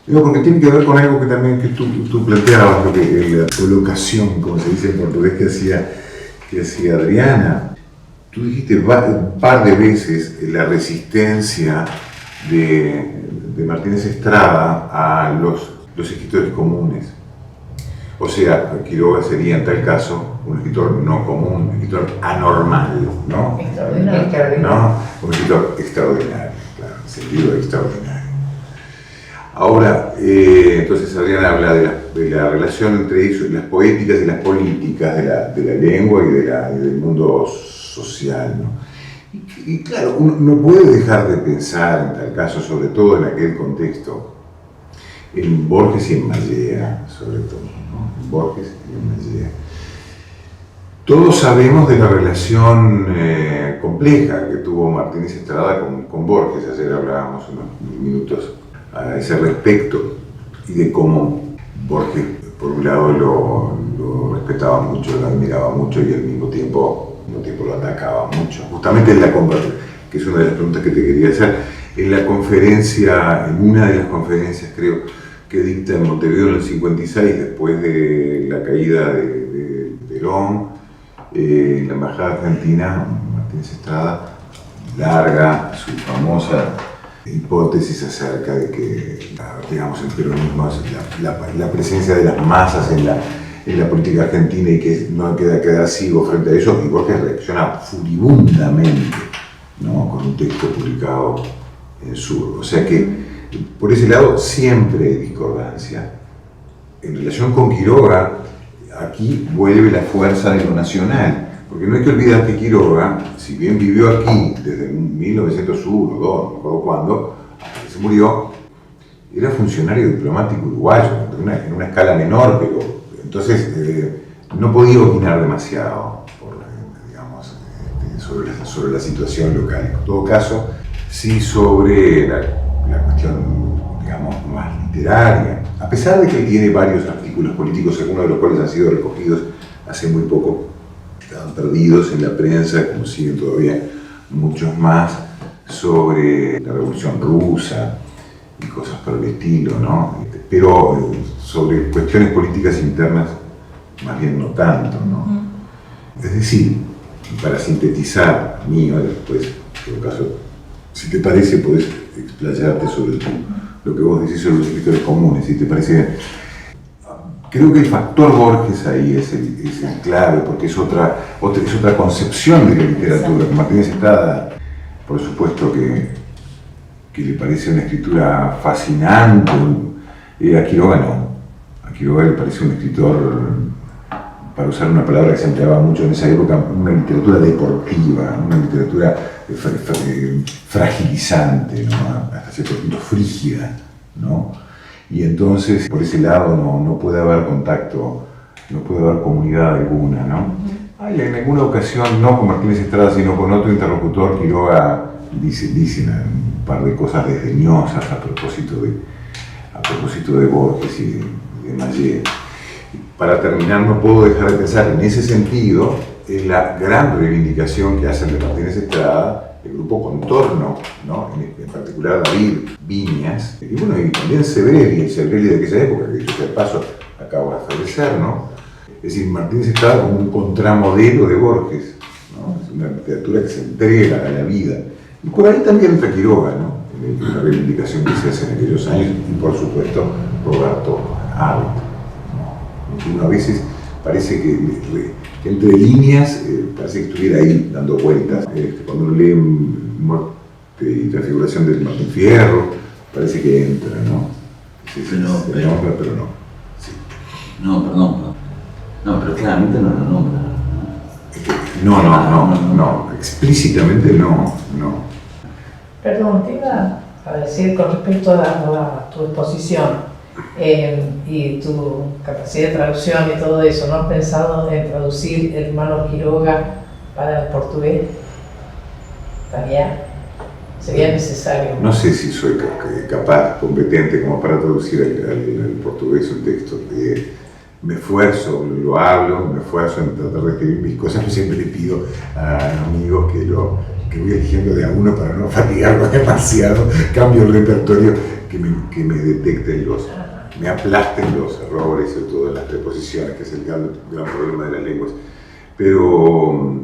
Digo, porque tiene que ver con algo que también que tú planteabas, la colocación, como se dice en portugués, que hacía Adriana. Tú dijiste un par de veces la resistencia de Martínez Estrada a los escritores comunes. O sea, Quiroga sería en tal caso un escritor no común, un escritor anormal, ¿no? Extraordinario. ¿No? Un escritor extraordinario, claro, en sentido extraordinario. Ahora, entonces Adriana habla de la relación entre eso, las poéticas y las políticas de la lengua y del mundo social, ¿no? Y claro, uno no puede dejar de pensar en tal caso, sobre todo en aquel contexto, en Borges y en Mallea, sobre todo, ¿no? En Borges y en Mallea. Todos sabemos de la relación compleja que tuvo Martínez Estrada con Borges. Ayer hablábamos unos minutos a ese respecto, y de cómo Borges, por un lado, lo respetaba mucho, lo admiraba mucho y al mismo tiempo lo atacaba mucho. Justamente en que es una de las preguntas que te quería hacer, en una de las conferencias, creo, que dicta en Montevideo en el 56, después de la caída de Perón, en la embajada argentina, Martínez Estrada larga su famosa hipótesis acerca de que, digamos, el peronismo es la presencia de las masas en la política argentina y que no queda ciego frente a eso, y Borges reacciona furibundamente, ¿no? Con un texto publicado en Sur. O sea que, por ese lado, siempre hay discordancia. En relación con Quiroga, aquí vuelve la fuerza de lo nacional. Porque no hay que olvidar que Quiroga, si bien vivió aquí desde 1901, 2, no me acuerdo cuándo, hasta que se murió, era funcionario diplomático uruguayo, en una escala menor, pero entonces no podía opinar demasiado sobre la situación local. En todo caso, sí sobre la cuestión, digamos, más literaria, a pesar de que él tiene varios artículos políticos, algunos de los cuales han sido recogidos hace muy poco, estaban perdidos en la prensa, como siguen todavía muchos más, sobre la Revolución Rusa y cosas por el estilo, ¿no? Pero sobre cuestiones políticas internas, más bien no tanto, ¿no? Es decir, para sintetizar mío, después, en todo caso, si te parece, podés explayarte sobre lo que vos decís sobre los escritores comunes, si te parece. Creo que el factor Borges ahí es el clave, porque es otra concepción de la literatura. Martínez Estrada, por supuesto que le parece una escritura fascinante, a Quiroga no. A Quiroga le parece un escritor, para usar una palabra que se empleaba mucho en esa época, una literatura deportiva, una literatura fragilizante, ¿no? Hasta cierto punto frígida, ¿no? Y entonces, por ese lado, no puede haber contacto, no puede haber comunidad alguna, ¿no? En alguna ocasión, no con Martínez Estrada, sino con otro interlocutor, Quiroga dice un par de cosas desdeñosas a propósito de Borges y de Mallea. Para terminar, no puedo dejar de pensar en ese sentido en la gran reivindicación que hacen de Martínez Estrada el grupo Contorno, ¿no? En particular David Viñas, y bueno, y también Sebrelli, el Sebrelli de aquella época, que dicho sea de paso acaba de fallecer, ¿no? Es decir, Martínez Estrada como un contramodelo de Borges, ¿no? ¿no? Es una literatura que se entrega a la vida. Y por ahí también entra Quiroga, ¿no? La reivindicación que se hace en aquellos años, y por supuesto Roberto Ávila, ¿no? Uno a veces parece que entre líneas parece que estuviera ahí dando vueltas. Cuando uno lee Muerte y Transfiguración de Martín Fierro, parece que entra, ¿no? Pero no. Sí. No, perdón. No, pero claramente no lo nombra. No, explícitamente no. Perdón, te iba a decir con respecto a tu exposición y tu capacidad de traducción y todo eso, ¿no has pensado en traducir el hermano Quiroga para el portugués? ¿Sería necesario? No sé si soy capaz, competente como para traducir al portugués un texto. Me esfuerzo, lo hablo, me esfuerzo en tratar de escribir mis cosas, pero siempre le pido a amigos que voy eligiendo de a uno para no fatigarlo demasiado, cambio el repertorio, que me detecten me aplasten los errores, sobre todo en las preposiciones, que es el gran problema de las lenguas. Pero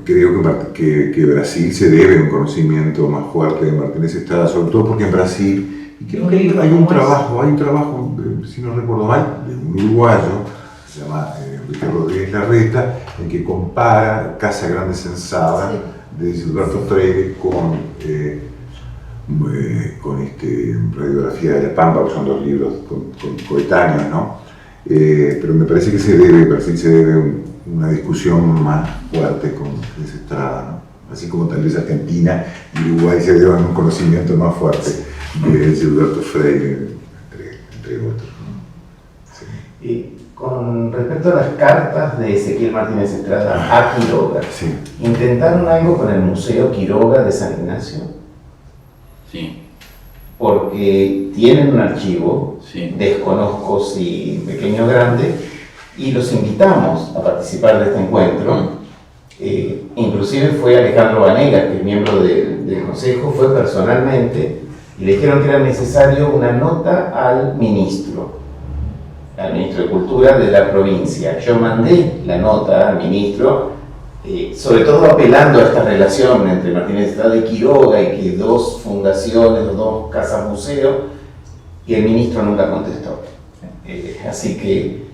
creo que Brasil se debe a un conocimiento más fuerte de Martínez Estrada, sobre todo porque en Brasil, y creo que hay un trabajo, si no recuerdo mal, de un uruguayo, se llama Enrique Rodríguez Larreta, en que compara Casa Grande Sensada de Gilberto Freire con Radiografía de la Pampa, que son dos libros coetáneos, ¿no? Pero me parece que Brasil se debe una discusión más fuerte con Estrada, ¿no? Así como tal vez Argentina y Uruguay se deban un conocimiento más fuerte de Gilberto Freire, entre otros, ¿no? Sí. Y con respecto a las cartas de Ezequiel Martínez Estrada a Quiroga, Sí. ¿intentaron algo con el Museo Quiroga de San Ignacio? Sí. Porque tienen un archivo, Sí. desconozco si pequeño o grande, y los invitamos a participar de este encuentro. Inclusive fue Alejandro Vanegas, que es miembro del consejo, fue personalmente, y le dijeron que era necesario una nota al ministro de Cultura de la provincia. Yo mandé la nota al ministro, sobre todo apelando a esta relación entre Martínez Estrada y Quiroga, y que dos fundaciones o dos casas museo, y el ministro nunca contestó. Así que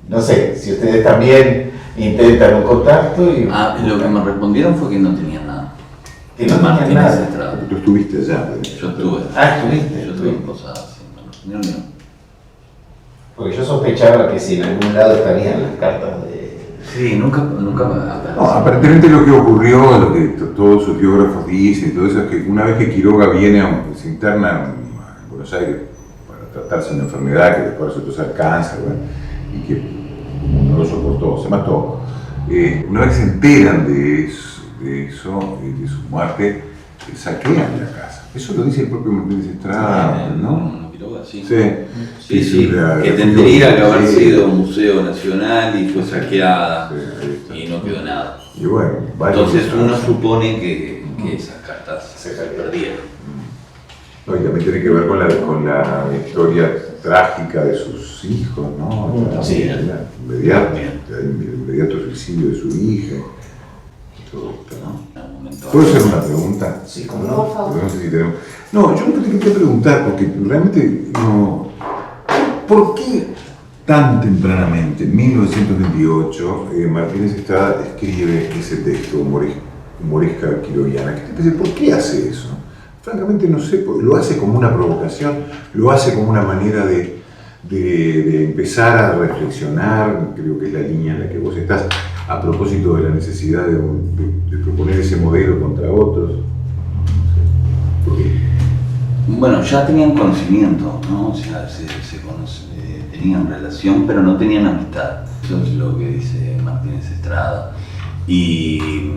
no sé si ustedes también intentan un contacto. Lo que me respondieron fue que no tenían nada. Que no tenían Martínez nada. Estrada. Tú estuviste allá. Yo estuve. Estuviste. Yo estuve en Posadas, sí, me respondieron que no. Porque yo sospechaba que si en algún lado estarían las cartas de... Sí, nunca No, aparentemente lo que ocurrió, lo que todos sus biógrafos dicen y todo eso, es que una vez que Quiroga se interna en Buenos Aires para tratarse de una enfermedad que después resultó ser cáncer, bueno, y que no lo soportó, se mató. Una vez se enteran de eso, de su muerte, saquean la casa. Eso lo dice el propio Martínez Estrada, ¿no? Sí. Sí. Que tendría que haber sido un museo nacional y fue saqueada y no quedó nada. Y bueno, entonces uno supone que esas cartas se perdieron. No, y también tiene que ver con la historia trágica de sus hijos, ¿no? Sí. El inmediato suicidio de su hija. Y todo esto, ¿no? ¿Puedo hacer una pregunta? Sí, como no. Por favor. No sé si tenemos... No, yo te quería preguntar, porque realmente no... ¿Por qué tan tempranamente, en 1928, Martínez Estrada escribe ese texto humoresca quiroguiana? ¿Por qué hace eso? Francamente no sé, lo hace como una provocación, lo hace como una manera de empezar a reflexionar, creo que es la línea en la que vos estás, a propósito de la necesidad de proponer ese modelo contra otros. ¿Por qué? Bueno, ya tenían conocimiento, ¿no? O sea, tenían relación, pero no tenían amistad. Eso es lo que dice Martínez Estrada. Y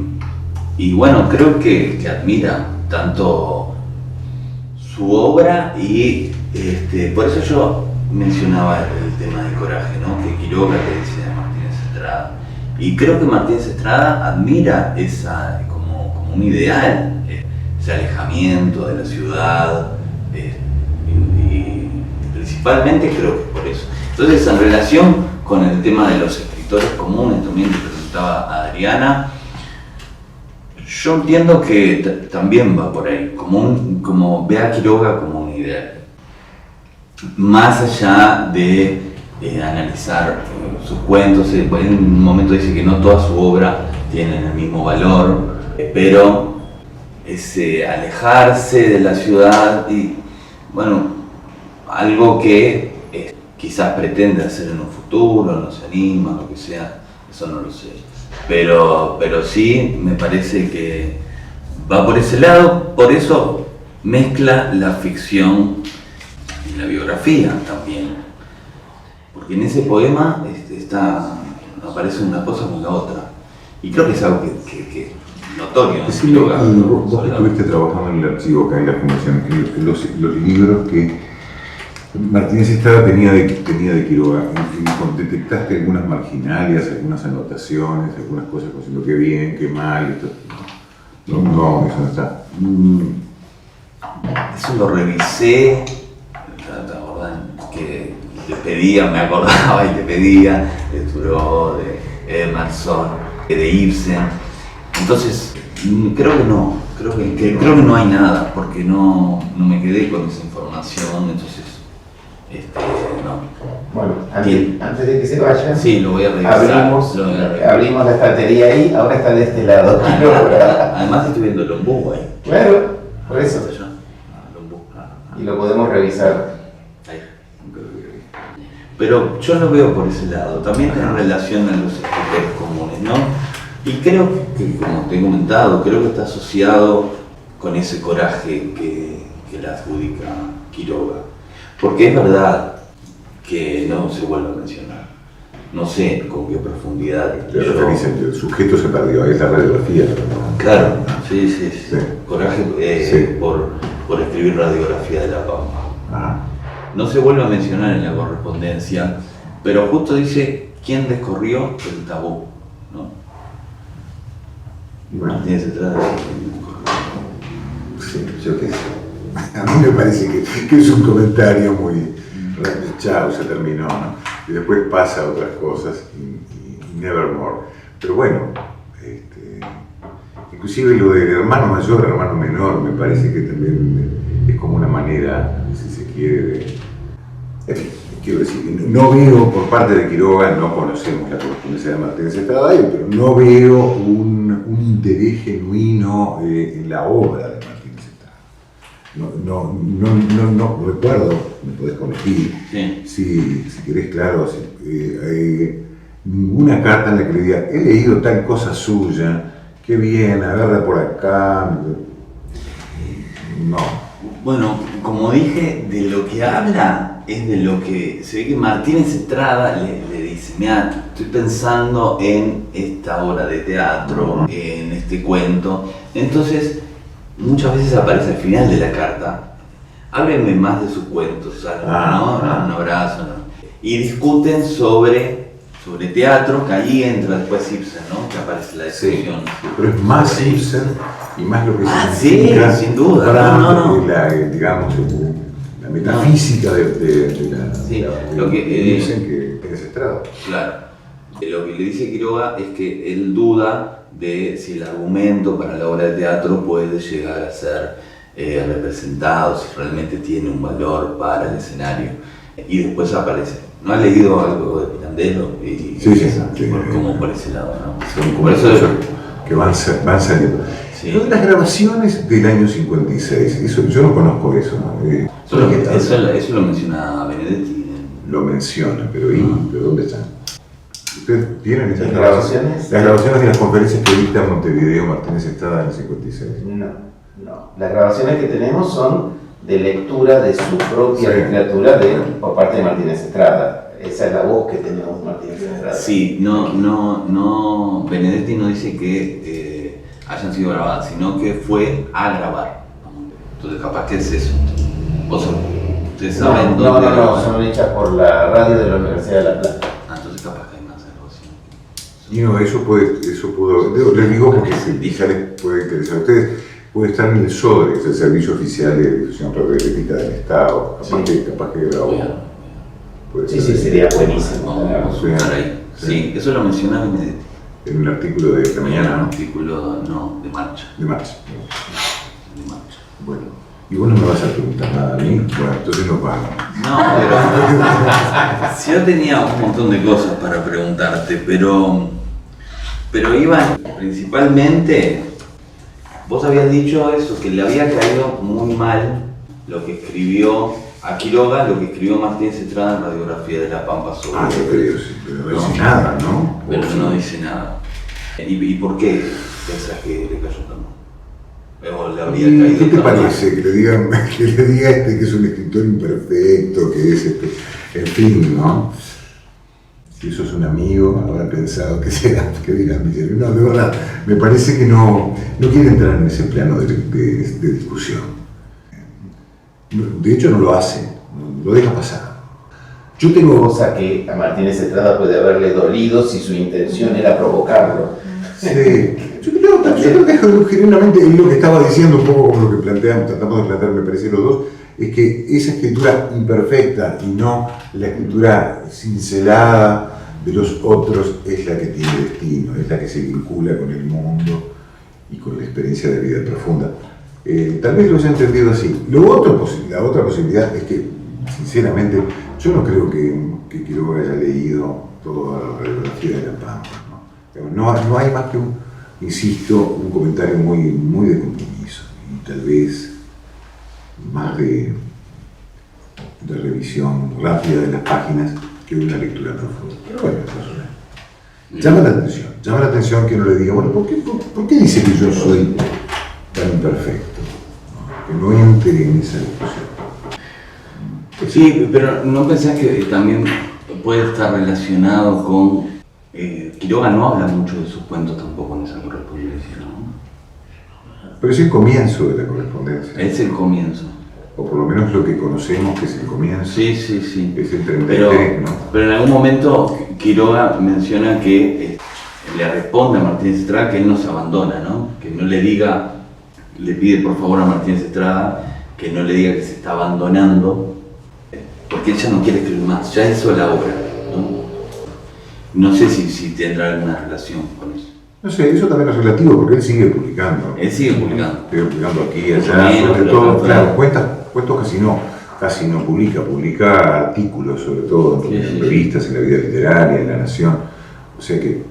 bueno, creo que admira tanto su obra y por eso yo mencionaba el tema del coraje, ¿no? Que Quiroga le dice a Martínez Estrada. Y creo que Martínez Estrada admira esa como un ideal, ese alejamiento de la ciudad, y principalmente creo que por eso. Entonces, en relación con el tema de los escritores comunes, también que presentaba Adriana, Yo entiendo que también va por ahí, como ve a Quiroga como un ideal. Más allá de analizar sus cuentos, en un momento dice que no toda su obra tiene el mismo valor, pero ese alejarse de la ciudad y, bueno, algo que quizás pretende hacer en un futuro, no se anima, lo que sea, eso no lo sé. Pero sí me parece que va por ese lado, por eso mezcla la ficción y la biografía también. Porque en ese poema aparece una cosa con la otra. Y creo que es algo que es notorio. Decime, vos que estuviste trabajando en el archivo acá en la Fundación, los libros que Martínez Estrada tenía de Quiroga, ¿detectaste algunas marginalias, algunas anotaciones, algunas cosas diciendo qué bien, qué mal? Esto, no, eso no está. Eso lo revisé, ¿te acordás? Que le pedía, me acordaba y le pedía de Thoreau, de Emerson, de Ibsen. Entonces, creo que no, creo que no hay nada, porque no me quedé con esa información, entonces, no. Bueno, antes de que se vayan, sí, lo voy a revisar. Abrimos la estantería ahí, ahora está de este lado. Además estoy viendo el ombú ahí. Claro, por eso. Lombú. Y lo podemos revisar. Ahí. Pero yo lo veo por ese lado, también en relación a los escritores comunes, ¿no? Y creo que, como te he comentado, creo que está asociado con ese coraje que le adjudica Quiroga. Porque es verdad que no se vuelve a mencionar. No sé con qué profundidad. Te referís a que el sujeto se perdió, ahí es la radiografía. ¿No? Claro, sí. Coraje Sí. por escribir Radiografía de la Pampa. Ajá. No se vuelve a mencionar en la correspondencia, pero justo dice quién descorrió el tabú, ¿no? Y bueno, Martínez Estrada sí, yo qué sé. A mí me parece que es un comentario muy... Chao, se terminó, ¿no? Y después pasa a otras cosas y nevermore. Pero bueno, inclusive lo del hermano mayor, hermano menor, me parece que también es como una manera, si se quiere, de... En fin, quiero decir, no veo por parte de Quiroga, no conocemos la correspondencia de Martínez Estrada, pero no veo un interés genuino en la obra de Martínez Estrada. No recuerdo, me podés corregir, sí. si querés, claro, ninguna carta en la que le diga, he leído tal cosa suya, qué bien, agarra por acá. No. Bueno, como dije, de lo que habla es de lo que se ve que Martínez Estrada le dice, mira, estoy pensando en esta obra de teatro, en este cuento. Entonces, muchas veces aparece al final de la carta, háblenme más de sus cuentos, ¿no? Un abrazo, ¿no? Y discuten sobre teatro, que ahí entra después Ibsen, ¿no? Que aparece la discusión. Sí, pero es más Ibsen y más lo que significa, sin duda, digamos, la metafísica de Ibsen que es Estrada. Claro. Lo que le dice Quiroga es que él duda de si el argumento para la obra de teatro puede llegar a ser representado, si realmente tiene un valor para el escenario. Y después aparece. ¿No has leído algo de Pirandello? Sí. Como por ese lado, ¿no? Son Por eso que van saliendo. Sí. Lo de las grabaciones del año 56, eso, yo no conozco eso, ¿no? Eso lo menciona Benedetti. Lo menciona, pero ¿dónde están? ¿Ustedes tienen esas grabaciones? Las grabaciones de las conferencias que dicta Montevideo Martínez Estrada en el 56. No. Las grabaciones que tenemos son de lectura de su propia literatura por parte de Martínez Estrada. Esa es la voz que tenemos de Martínez Estrada. Sí, no, Benedetti no dice que hayan sido grabadas, sino que fue a grabar. Entonces capaz que es eso. ¿Ustedes saben dónde? No, son hechas por la radio de la Universidad de La Plata. Entonces capaz que hay más grabación. Y no, eso pudo, les digo porque quizá les puede interesar a ustedes. Puede estar en el SODRE, que es el Servicio Oficial de Difusión Radiográfica del Estado. Capaz que grabó. Sí, sería buenísimo. Vamos a buscar ahí. Sí, eso lo menciona Benedetti. En un artículo de esta mañana, Un ¿no? artículo, no, de marcha. De marcha. De marcha. Bueno, y vos no me vas a preguntar nada a mí, bueno, entonces no pago. No, pero si yo tenía un montón de cosas para preguntarte, pero Iván, principalmente, vos habías dicho eso, que le había caído muy mal lo que escribió a Quiroga, lo que escribió Martínez Estrada en Radiografía de la Pampa sobre. Ah, yo creo, sí, pero no dice nada, ¿no? Pero no dice nada. ¿Y por qué pensás que le cayó tan mal? ¿O le habría caído ¿Qué te tan mal? parece que le digan, que le diga que es un escritor imperfecto, que es en fin, ¿no? Si sos un amigo, habrá pensado que sea, que digan, no, de verdad, me parece que no quiere entrar en ese plano de discusión. De hecho no lo hace, lo deja pasar. Yo tengo... Cosa que a Martínez Estrada puede haberle dolido si su intención era provocarlo. Sí, yo creo que genuinamente es lo que estaba diciendo, un poco como lo que tratamos de plantear, me parece los dos, es que esa escritura imperfecta y no la escritura cincelada de los otros es la que tiene destino, es la que se vincula con el mundo y con la experiencia de vida profunda. Tal vez lo haya entendido así. La otra posibilidad es que, sinceramente, yo no creo que Quiroga haya leído toda la Radiografía de la Pampa. No hay más que insisto, un comentario muy de compromiso y tal vez más de revisión rápida de las páginas que una lectura profunda. Pero bueno, llama la atención que uno le diga, bueno, ¿por qué dice que yo soy tan imperfecto? Que no entre en esa discusión. Sí, pero ¿no pensás que también puede estar relacionado con... Quiroga no habla mucho de sus cuentos tampoco en esa correspondencia, ¿no? Pero es el comienzo de la correspondencia. Es el comienzo. O por lo menos lo que conocemos que es el comienzo. Sí. Es el 33, ¿no? Pero en algún momento Quiroga menciona que le responde a Martínez Estrada que él no se abandona, ¿no? Que no le diga, le pide por favor a Martínez Estrada que no le diga que se está abandonando, porque él ya no quiere escribir más, ya hizo la obra, ¿no? No sé si tendrá alguna relación con eso. No sé, eso también es relativo porque él sigue publicando. Él sigue publicando. Sigue publicando aquí y Mucho allá, menos, sobre pero todo, tanto claro, cuentos casi no publica artículos, sobre todo en revistas, en la vida literaria, en La Nación. O sea que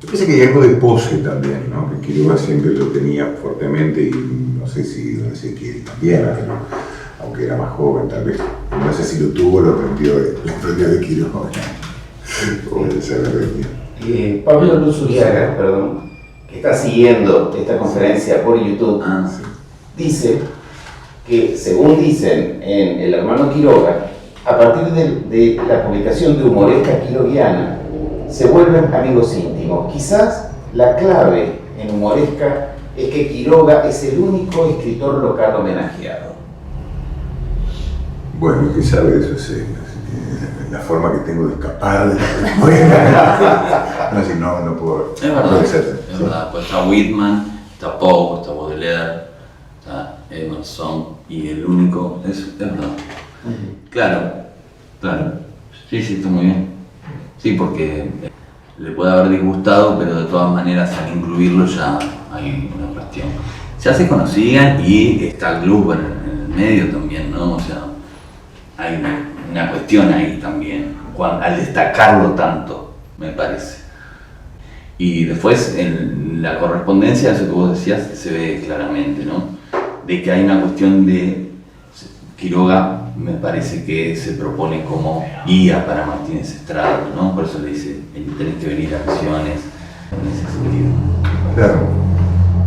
yo pensé que hay algo de pose también, ¿no? Que Quiroga siempre lo tenía fuertemente y no sé si Don Ezequiel también, pero, aunque era más joven tal vez. No sé si lo tuvo, lo aprendió de Quiroga. O de saber de quién. Pablo Luz Uriaga, que está siguiendo esta conferencia por YouTube, dice que, según dicen en El Hermano Quiroga, a partir de la publicación de Humoresca Quiroguiana, se vuelven amigos íntimos. Quizás la clave en Humoresca es que Quiroga es el único escritor local homenajeado. Bueno, ¿qué sabe de eso? Es la forma que tengo de escapar de la respuesta. No puedo. Es verdad, puede ser. es verdad. Pues está Whitman, está Poe, está Baudelaire, está Emerson, y el único es verdad. Claro. Sí, está muy bien. Sí, porque le puede haber disgustado, pero de todas maneras al incluirlo ya hay una cuestión. Ya se conocían y está Gluber en el medio también, ¿no? O sea, hay una cuestión ahí también, al destacarlo tanto, me parece. Y después en la correspondencia, eso que vos decías, se ve claramente, ¿no? De que hay una cuestión de Quiroga, me parece que se propone como guía para Martínez Estrada, ¿no? Por eso le dice, tenés que venir a Misiones en ese sentido. Claro.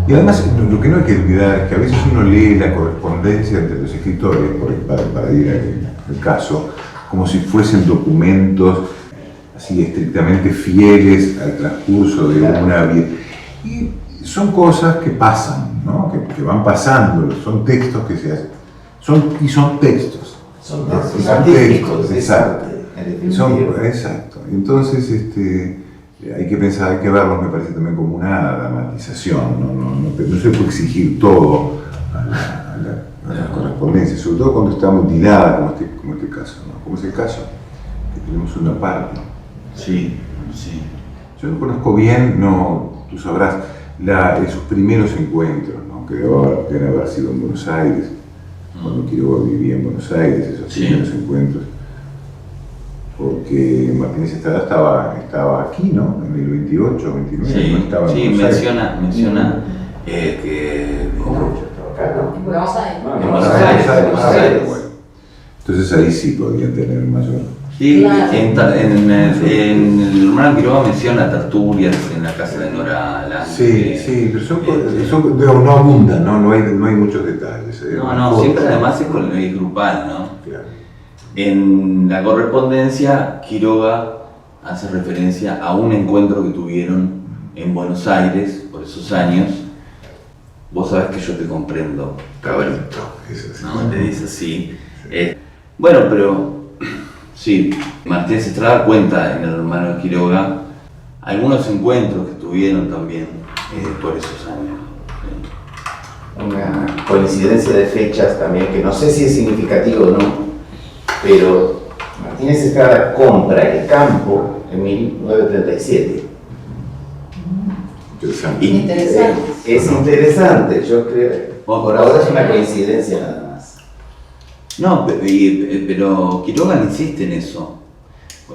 Y además, lo que no hay que olvidar es que a veces uno lee la correspondencia entre los escritores, para ir al caso, como si fuesen documentos así estrictamente fieles al transcurso de una vida. Y son cosas que pasan, ¿no? Que van pasando, son textos que se hacen. Son textos. Son ¿no? textos artísticos, exacto. Exacto. Entonces, hay que pensar, hay que verlos, me parece también como una dramatización, no se puede exigir todo a la correspondencia, sobre todo cuando está mutilada, como este caso, ¿no? Como es el caso, que tenemos una parte. Sí. Yo no conozco bien, no, tú sabrás, esos primeros encuentros, ¿no? Que deben haber sido en Buenos Aires, cuando Quiroga vivía en Buenos Aires, esos primeros encuentros. Porque Martínez Estrada estaba aquí, ¿no? En el 28, 29, Sí, no estaba en sí, Buenos Aires. menciona que... En Buenos Aires. En Buenos Aires. Bueno. Entonces ahí sí podrían tener mayor. Sí, Claro. en el hermano Quiroga menciona tertulias en la casa de Nora Lang. Sí, pero no abundan, ¿no? No hay muchos detalles. No, siempre además es con el grupal, ¿no? Claro. En la correspondencia, Quiroga hace referencia a un encuentro que tuvieron en Buenos Aires por esos años. Vos sabés que yo te comprendo, cabrito. Eso sí. ¿No? Le dice así. Bueno, pero sí, Martínez Estrada cuenta en el hermano de Quiroga algunos encuentros que tuvieron también por esos años. Una coincidencia de fechas también, que no sé si es significativo o no, pero Martínez Estrada compra el campo en 1937. Interesante. Y Interesante. es interesante, yo creo. Por ahora es una coincidencia nada más. No, pero Quiroga insiste en eso.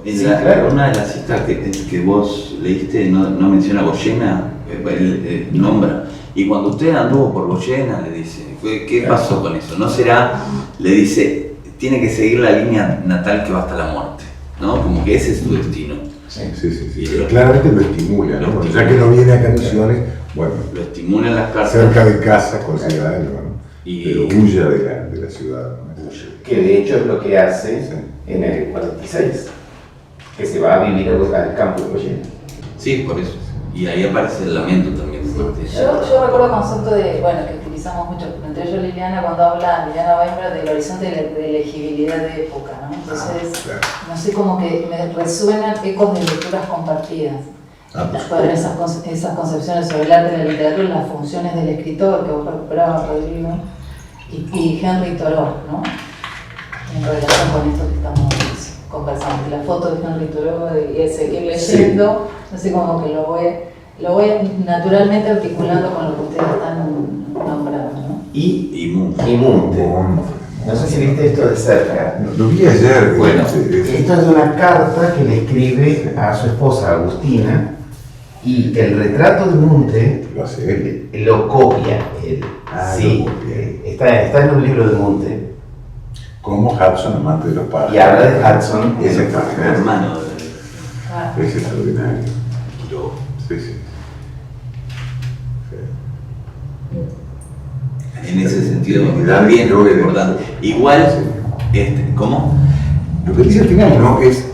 Sí, claro. Una de las citas que vos leíste no menciona Goyena, él nombra. Y cuando usted anduvo por Goyena, le dice, ¿qué pasó con eso? ¿No será? Le dice, tiene que seguir la línea natal que va hasta la muerte, ¿no? Como que ese es tu destino. Sí. Pero claramente lo estimula, ¿no? Porque ya que no viene a Canciones, bueno, Lo estimulan las cartas. cerca de casa, considéralo, ¿no? Y- Pero huya de la ciudad, ¿no? Que de hecho es lo que hace Sí. en el 46, que se va a vivir al campo de Goyena. Sí, por eso. Y ahí aparece el lamento también. Yo recuerdo el concepto de, bueno, que utilizamos mucho, entre ellos Liliana, cuando habla, Liliana Weimber, del horizonte de elegibilidad de época, ¿no? Entonces, Claro. no sé, como que me resuenan ecos de lecturas compartidas. Para esas concepciones sobre el arte y la literatura, las funciones del escritor que vos recuperabas, Rodrigo, y Henry Thoreau, ¿no? En relación con esto que estamos conversando. La foto de Henry Thoreau y Ezequiel leyendo, no sé, como que lo voy naturalmente articulando con lo que ustedes están nombrando, ¿no? Y Munch. Y Munte. No sé si viste esto de cerca. Lo vi ayer. Bueno, esto es una carta que le escribe a su esposa Agustina, y el retrato de Munte Lo hace él. lo copia él. Sí, lo copia. está en un libro de Munte. Como Hudson, amante de los pájaros. Y habla de Hudson y de los El pájaros. hermano de Ah, Es extraordinario. Quiroga. Sí. En ese sentido, Identidad también Quiroga es de- importante. Igual, ¿cómo? Lo que dice al final, ¿no? Es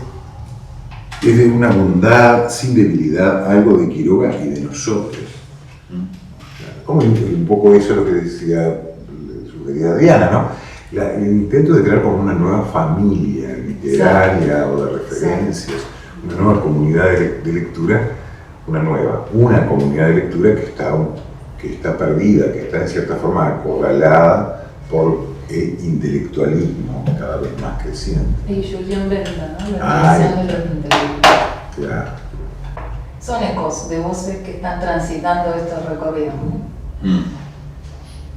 de una bondad, sin debilidad, algo de Quiroga y de nosotros. Como un poco eso es lo que decía, sugería Diana, ¿no? El intento de crear como una nueva familia literaria o de referencias, una nueva comunidad de lectura, una comunidad de lectura que está perdida, que está en cierta forma acorralada por el intelectualismo cada vez más creciente. y Julien Benda, ¿no? Ay. La relación de los intelectuales. Claro. Son ecos de voces que están transitando estos recorridos, ¿no?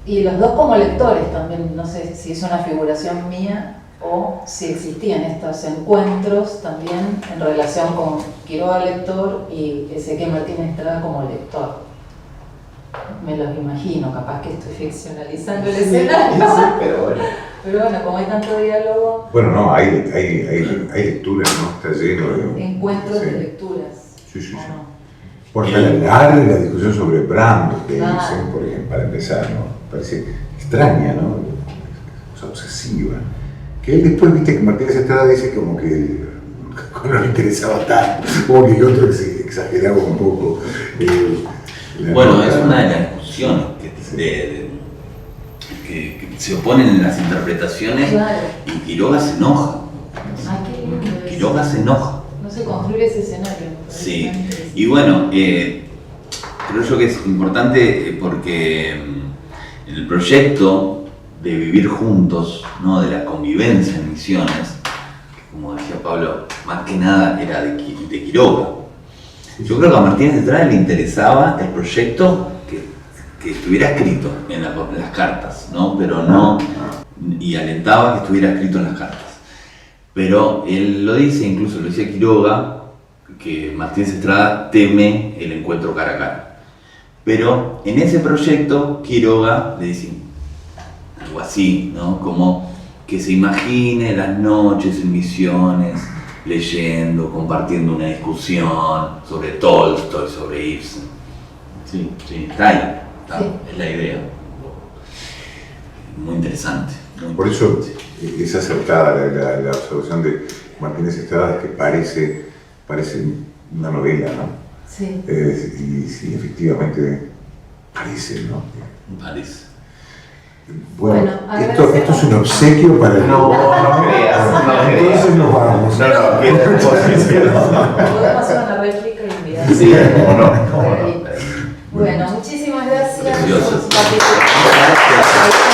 Y los dos como lectores también, no sé si es una figuración mía o si existían estos encuentros también en relación con Quiroga lector y Ezequiel Martínez Estrada como lector. Me los imagino, capaz que estoy ficcionalizando el escenario. Sí, pero bueno. Pero bueno, como hay tanto diálogo, Bueno, no, hay lecturas, ¿no? Está lleno de encuentros sí. de lecturas. Sí. ¿o no? Por la larga la discusión sobre Brand, que Ah. dicen, por ejemplo, para empezar, ¿no? Parece extraña, ¿no? Cosa obsesiva. Que él después, viste, que Martínez Estrada dice como que no le interesaba tanto, como que el otro se exageraba un poco. Bueno, nota. es una de las discusiones que se oponen en las interpretaciones Claro. y Quiroga se enoja. Ay, qué lindo eso. Quiroga se enoja. No se construye ese escenario. me parece Sí, tan interesante. y bueno, creo yo que es importante porque el proyecto de vivir juntos, ¿no? De la convivencia en Misiones, que como decía Pablo, más que nada era de Quiroga. Yo creo que a Martínez de Estrada le interesaba el proyecto que estuviera escrito en las cartas, ¿no? Pero no, y alentaba que estuviera escrito en las cartas. Pero él lo dice, incluso lo dice Quiroga, que Martínez Estrada teme el encuentro cara a cara. Pero en ese proyecto Quiroga le dice algo así, ¿no? Como que se imagine las noches en Misiones, leyendo, compartiendo una discusión sobre Tolstoy, sobre Ibsen. Sí, está ahí. Sí. Es la idea. Muy interesante. Por eso es acertada la observación de Martínez Estrada, que parece una novela, ¿no? Sí. Y sí, efectivamente parece, ¿no? Parece. Bueno, Bueno, esto es un obsequio para el... No creas, no creas. Entonces nos vamos. Podemos hacer una réplica y enviar. Sí, ¿cómo no? Bueno, muchísimas gracias Precioso. por su participación.